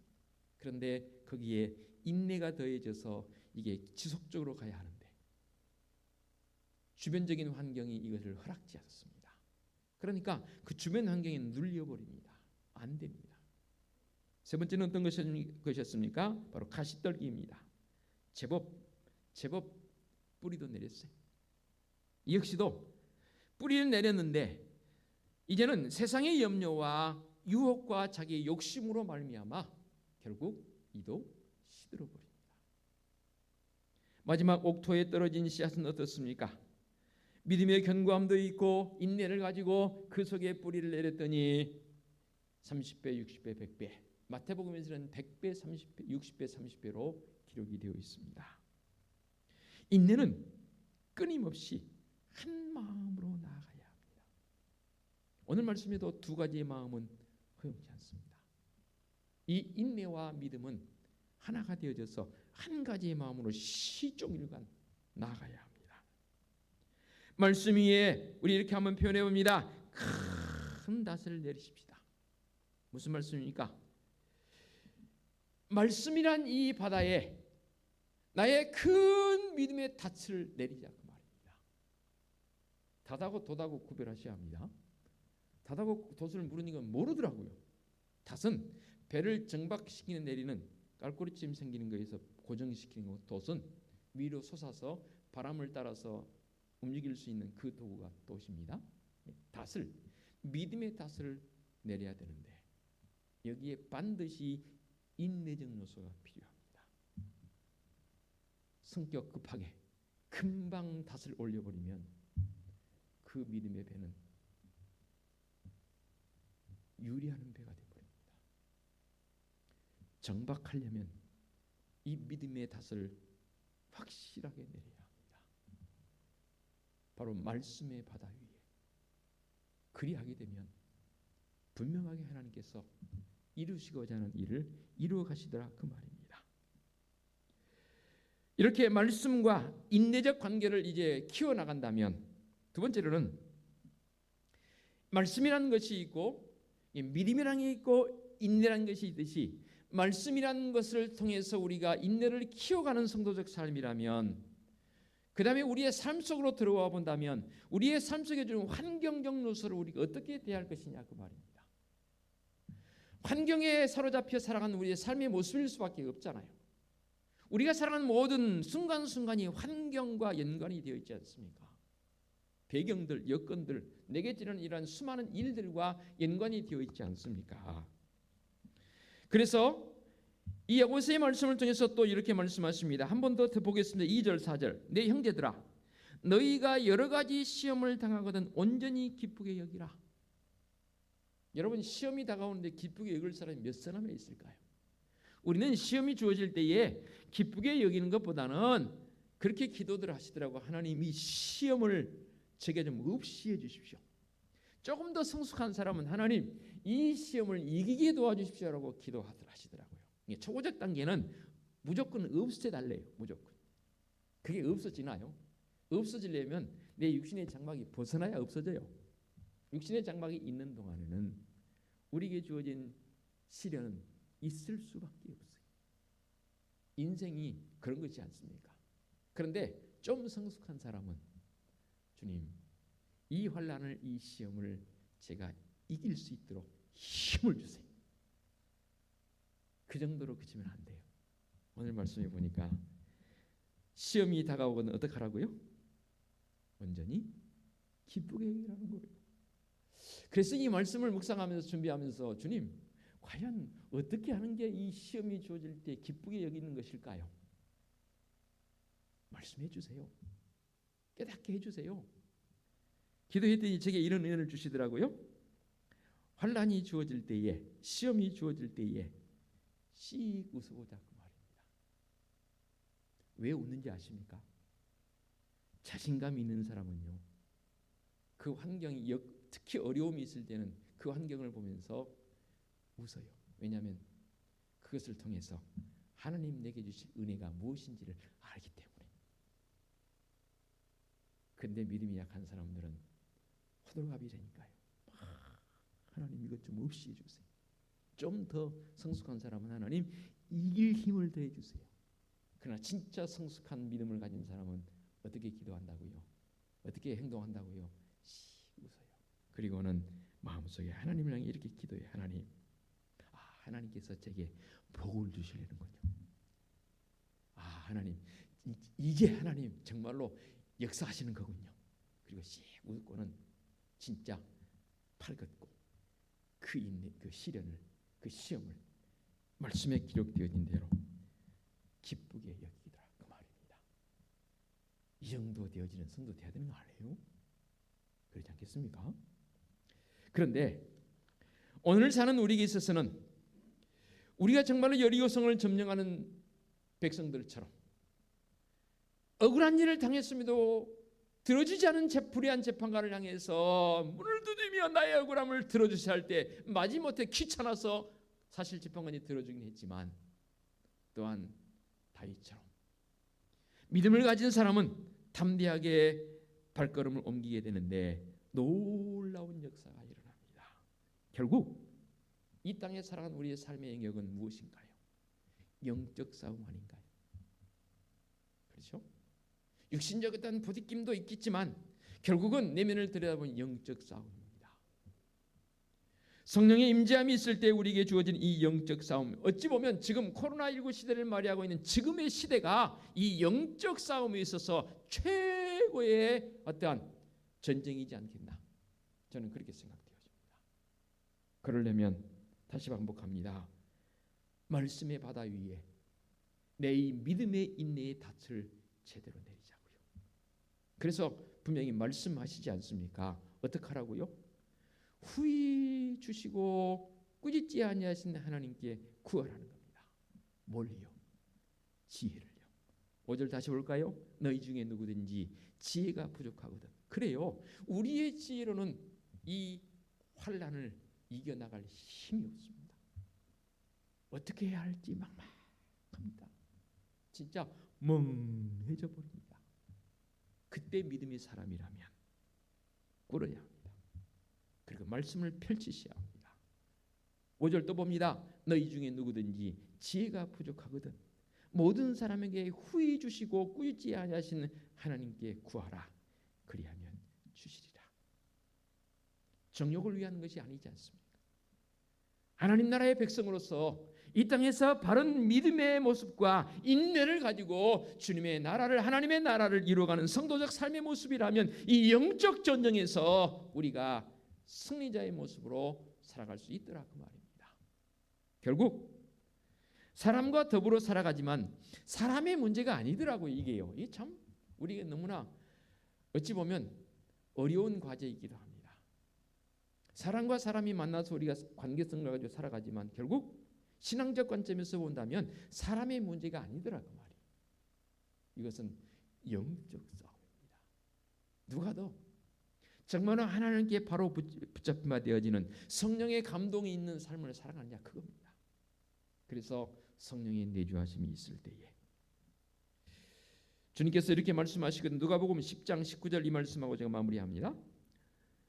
그런데 거기에 인내가 더해져서 이게 지속적으로 가야 하는데 주변적인 환경이 이것을 허락지 않습니다. 그러니까 그 주변 환경에 눌려버립니다. 안 됩니다. 세 번째는 어떤 것이었습니까? 바로 가시떨기입니다. 제법 뿌리도 내렸어요. 이 역시도 뿌리를 내렸는데 이제는 세상의 염려와 유혹과 자기의 욕심으로 말미암아 결국 이도 시들어 버립니다. 마지막 옥토에 떨어진 씨앗은 어떻습니까? 믿음의 견고함도 있고 인내를 가지고 그 속에 뿌리를 내렸더니 30배, 60배, 100배, 마태복음에서는 100배, 30배, 60배, 30배로 기록이 되어 있습니다. 인내는 끊임없이 한 마음으로 나아가야 합니다. 오늘 말씀에도 두 가지의 마음은 허용치 않습니다. 이 인내와 믿음은 하나가 되어져서 한 가지의 마음으로 시종일관 나아가야 합니다. 말씀 위에 우리 이렇게 한번 표현해 봅니다. 큰 닷을 내리십시다. 무슨 말씀입니까? 말씀이란 이 바다에 나의 큰 믿음의 닻을 내리자 그 말입니다. 닷하고 돛하고 구별하셔야 합니다. 닷하고 돛을 모르는 건 모르더라고요. 닷은 배를 정박시키는 내리는 깔꼬리쯤 생기는 거에서 고정시키는 거, 돛은 위로 솟아서 바람을 따라서 움직일 수 있는 그 도구가 돛입니다. 닷을, 믿음의 닷을 내려야 되는데 여기에 반드시 인내적 요소가 필요합니다. 성격 급하게 금방 닷을 올려버리면 그 믿음의 배는 유리하는 배가 되어버립니다. 정박하려면 이 믿음의 닷을 확실하게 내려야 합니다. 바로 말씀의 바다 위에. 그리하게 되면 분명하게 하나님께서 이루시고자 하는 일을 이루어 가시더라 그 말입니다. 이렇게 말씀과 인내적 관계를 이제 키워나간다면 두 번째로는 말씀이라는 것이 있고 믿음이라는 게 있고 인내라는 것이 있듯이 말씀이라는 것을 통해서 우리가 인내를 키워가는 성도적 삶이라면 그 다음에 우리의 삶 속으로 들어와 본다면 우리의 삶 속에 주는 환경적 요소를 우리가 어떻게 대할 것이냐 그 말입니다. 환경에 사로잡혀 살아가는 우리의 삶의 모습일 수밖에 없잖아요. 우리가 살아가는 모든 순간순간이 환경과 연관이 되어 있지 않습니까? 배경들, 여건들, 내게 지는 이러한 수많은 일들과 연관이 되어 있지 않습니까? 그래서 이 야고보서의 말씀을 통해서 또 이렇게 말씀하십니다. 한 번 더 보겠습니다. 2절 4절. 내 형제들아 너희가 여러 가지 시험을 당하거든 온전히 기쁘게 여기라. 여러분 시험이 다가오는데 기쁘게 여길 사람이 몇 사람이 있을까요? 우리는 시험이 주어질 때에 기쁘게 여기는 것보다는 그렇게 기도들 하시더라고. 하나님 이 시험을 제게 좀 없이 해주십시오. 조금 더 성숙한 사람은 하나님 이 시험을 이기게 도와주십시오라고 기도하시더라고요. 초고적 단계는 무조건 없애달래요. 무조건. 그게 없어지나요? 없어지려면 내 육신의 장막이 벗어나야 없어져요. 육신의 장막이 있는 동안에는 우리에게 주어진 시련은 있을 수밖에 없어요. 인생이 그런 것이 않습니까? 그런데 좀 성숙한 사람은 주님 이 환난을 이 시험을 제가 이길 수 있도록 힘을 주세요. 그 정도로 그치면 안 돼요. 오늘 말씀해 보니까 시험이 다가오거든 어떻게 하라고요? 온전히 기쁘게 여기라는 거예요. 그래서 이 말씀을 묵상하면서 준비하면서 주님 과연 어떻게 하는 게 이 시험이 주어질 때 기쁘게 여기는 것일까요? 말씀해 주세요. 깨닫게 해주세요. 기도했더니 제게 이런 은혜를 주시더라고요. 환난이 주어질 때에 시험이 주어질 때에 씩 웃어보자 그 말입니다. 왜 웃는지 아십니까? 자신감이 있는 사람은요 그 환경이 특히 어려움이 있을 때는 그 환경을 보면서 웃어요. 왜냐하면 그것을 통해서 하나님 내게 주실 은혜가 무엇인지를 알기 때문에. 근데 믿음이 약한 사람들은 호들갑이 되니까요. 하나님 이것 좀 없이 해주세요. 좀 더 성숙한 사람은 하나님 이길 힘을 더해 주세요. 그러나 진짜 성숙한 믿음을 가진 사람은 어떻게 기도한다고요? 어떻게 행동한다고요? 웃어요. 그리고는 마음속에 하나님을 향해 이렇게 기도해요. 하나님, 하나님께서 제게 복을 주시려는군요. 하나님, 이제 하나님 정말로 역사하시는 거군요. 그리고 씩 웃고는 진짜 팔 걷고 그 인내, 그 시련을, 그 시험을 말씀에 기록되어진 대로 기쁘게 여기더라 그 말입니다. 이 정도 되어지는 성도 되어야 되는 거 아니에요? 그렇지 않겠습니까? 그런데 오늘 사는 우리에게 있어서는 우리가 정말로 여리고성을 점령하는 백성들처럼 억울한 일을 당했음에도 들어주지 않은 불의한 재판관을 향해서 문을 두드리며 나의 억울함을 들어주셔야 할 때 마지못해 귀찮아서 사실 재판관이 들어주긴 했지만 또한 다윗처럼 믿음을 가진 사람은 담대하게 발걸음을 옮기게 되는데 놀라운 역사가 일어납니다. 결국 이 땅에 살아가는 우리의 삶의 영역은 무엇인가요? 영적 싸움 아닌가요? 그렇죠? 육신적 어떤 부딪힘도 있겠지만 결국은 내면을 들여다보면 영적 싸움입니다. 성령의 임재함이 있을 때 우리에게 주어진 이 영적 싸움, 어찌 보면 지금 코로나19 시대를 말하고 있는 지금의 시대가 이 영적 싸움에 있어서 최고의 어떠한 전쟁이지 않겠나, 저는 그렇게 생각되어집니다. 그러려면 다시 반복합니다. 말씀의 바다 위에 내 이 믿음의 인내의 닻을 제대로 내리자고요. 그래서 분명히 말씀하시지 않습니까? 어떻게 하라고요? 후히 주시고 꾸짖지 아니하신 하나님께 구하라는 겁니다. 뭘요? 지혜를요. 5절 다시 볼까요? 너희 중에 누구든지 지혜가 부족하거든. 그래요. 우리의 지혜로는 이 환난을 이겨나갈 힘이 없습니다. 어떻게 해야 할지 막막합니다. 진짜 멍해져 버립니다. 그때 믿음의 사람이라면 꿇어야 합니다. 그리고 말씀을 펼치셔야 합니다. 5절 또 봅니다. 너희 중에 누구든지 지혜가 부족하거든 모든 사람에게 후히 주시고 꾸짖지 아니하시는 하나님께 구하라. 그리하면 주시리라. 정욕을 위한 것이 아니지 않습니까? 하나님 나라의 백성으로서 이 땅에서 바른 믿음의 모습과 인내를 가지고 주님의 나라를, 하나님의 나라를 이루어가는 성도적 삶의 모습이라면 이 영적 전쟁에서 우리가 승리자의 모습으로 살아갈 수 있더라 그 말입니다. 결국 사람과 더불어 살아가지만 사람의 문제가 아니더라고요. 이게요. 이게 참 우리가 너무나 어찌 보면 어려운 과제이기도 합니다. 사람과 사람이 만나서 우리가 관계성을 가지고 살아가지만 결국 신앙적 관점에서 본다면 사람의 문제가 아니더라 그 말이에요. 이것은 영적 싸움입니다. 누가 더 정말로 하나님께 바로 붙잡히마 되어지는 성령의 감동이 있는 삶을 살아가느냐 그겁니다. 그래서 성령의 내주하심이 있을 때에 주님께서 이렇게 말씀하시거든. 누가복음 10장 19절 이 말씀하고 제가 마무리합니다.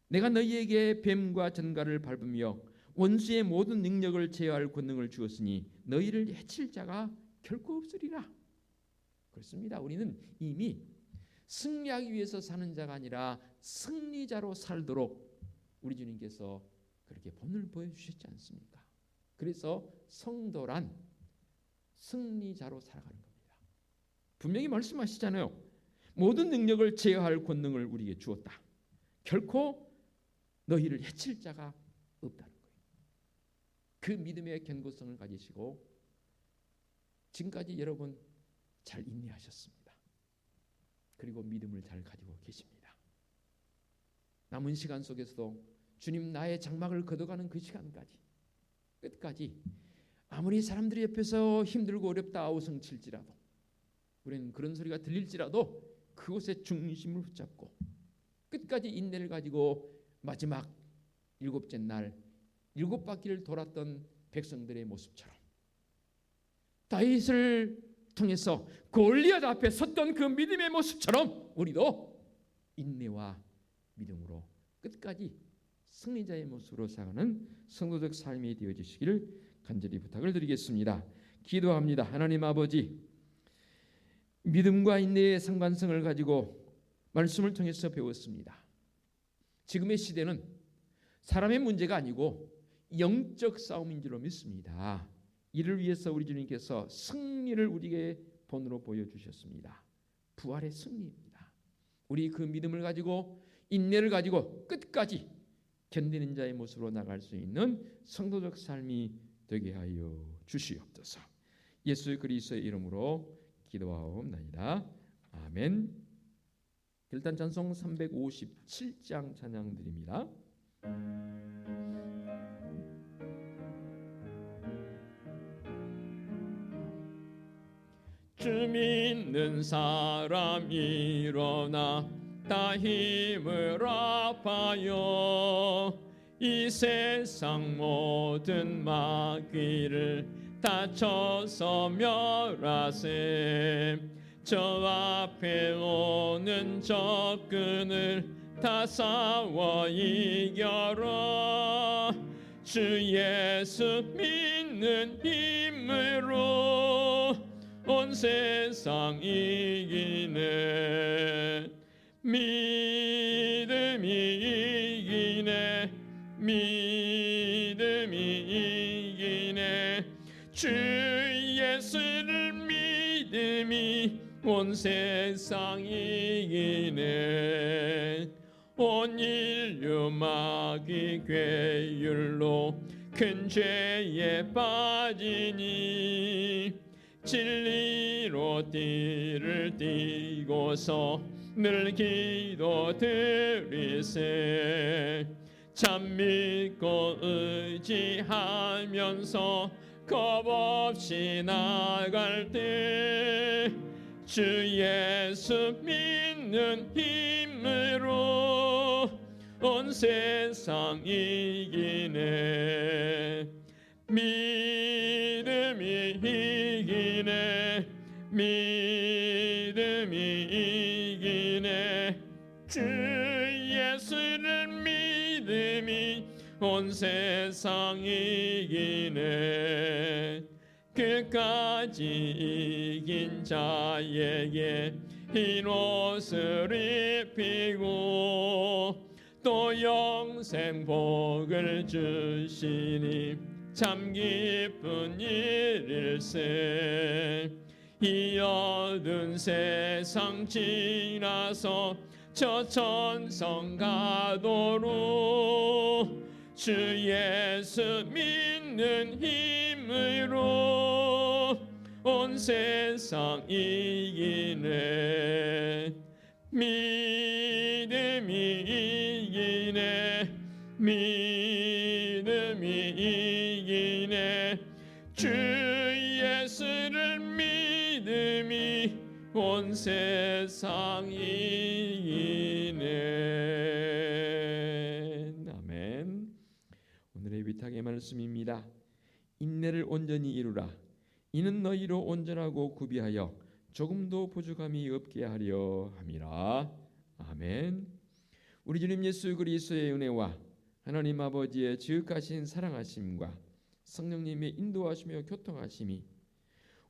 내가 너희에게 뱀과 전갈을 밟으며 원수의 모든 능력을 제어할 권능을 주었으니 너희를 해칠 자가 결코 없으리라. 그렇습니다. 우리는 이미 승리하기 위해서 사는 자가 아니라 승리자로 살도록 우리 주님께서 그렇게 본을 보여주셨지 않습니까? 그래서 성도란 승리자로 살아가는 겁니다. 분명히 말씀하시잖아요. 모든 능력을 제어할 권능을 우리에게 주었다. 결코 너희를 해칠 자가 없다는 거예요. 그 믿음의 견고성을 가지시고 지금까지 여러분 잘 인내하셨습니다. 그리고 믿음을 잘 가지고 계십니다. 남은 시간 속에서도 주님 나의 장막을 걷어가는 그 시간까지 끝까지 아무리 사람들이 옆에서 힘들고 어렵다 아우성칠지라도 우리는 그런 소리가 들릴지라도 그곳에 중심을 붙잡고 끝까지 인내를 가지고 마지막 7째 날 7바퀴를 돌았던 백성들의 모습처럼 다윗을 통해서 골리앗 앞에 섰던 그 믿음의 모습처럼 우리도 인내와 믿음으로 끝까지 승리자의 모습으로 살아가는 성도적 삶이 되어지시기를 간절히 부탁을 드리겠습니다. 기도합니다. 하나님 아버지, 믿음과 인내의 상관성을 가지고 말씀을 통해서 배웠습니다. 지금의 시대는 사람의 문제가 아니고 영적 싸움인 줄로 믿습니다. 이를 위해서 우리 주님께서 승리를 우리에게 본으로 보여주셨습니다. 부활의 승리입니다. 우리 그 믿음을 가지고 인내를 가지고 끝까지 견디는 자의 모습으로 나갈 수 있는 성도적 삶이 되게 하여 주시옵소서. 예수 그리스도의 이름으로 기도하옵나이다. 아멘. 일단 찬송 357장 찬양 드립니다. 주 믿는 사람 일어나 다 힘을 합하여 이 세상 모든 마귀를 다 쳐서 멸하세. 저 앞에 오는 적군을 다 싸워 이겨라. 주 예수 믿는 힘으로 온 세상 이기네. 믿음이 이기네. 믿음이 이기네. 주 예수를 믿음이 온 세상 이기네. 온 인류 마귀 괴율로 큰 죄에 빠지니 진리로 띠를 띠고서 늘 기도드리세. 참 믿고 의지하면서 겁없이 나갈 때 주 예수 믿는 힘으로 온 세상 이기네. 믿음이 이기네. 믿음이 이기네. 주 예수를 믿음이 온 세상 이기네. 끝까지 이긴 자에게 흰 옷을 입히고 또 영생 복을 주시니 참 기쁜 일일세. 이 어두운 세상 지나서 저 천성 가도록 주 예수 믿는 힘으로 온 세상 이기네. 믿음이 이기네. 믿음이 이기네. 주 예수를 믿음이 온 세상 이기네. 아멘. 오늘의 위탁의 말씀입니다. 인내를 온전히 이루라. 이는 너희로 온전하고 구비하여 조금도 부족함이 없게 하려 함이라. 아멘. 우리 주님 예수 그리스도의 은혜와 하나님 아버지의 지극하신 사랑하심과 성령님의 인도하시며 교통하심이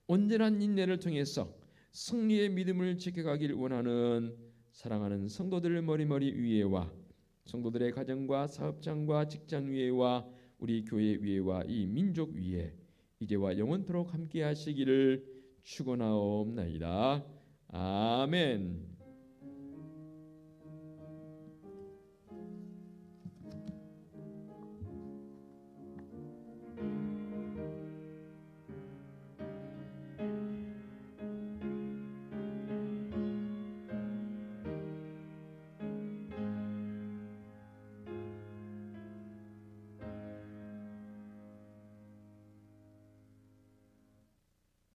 온전한 인내를 통해서 승리의 믿음을 지켜가길 원하는 사랑하는 성도들 머리머리 위에와 성도들의 가정과 사업장과 직장 위에와 우리 교회 위에와 이 민족 위에 이제와 영원토록 함께 하시기를 축원하옵나이다. 아멘.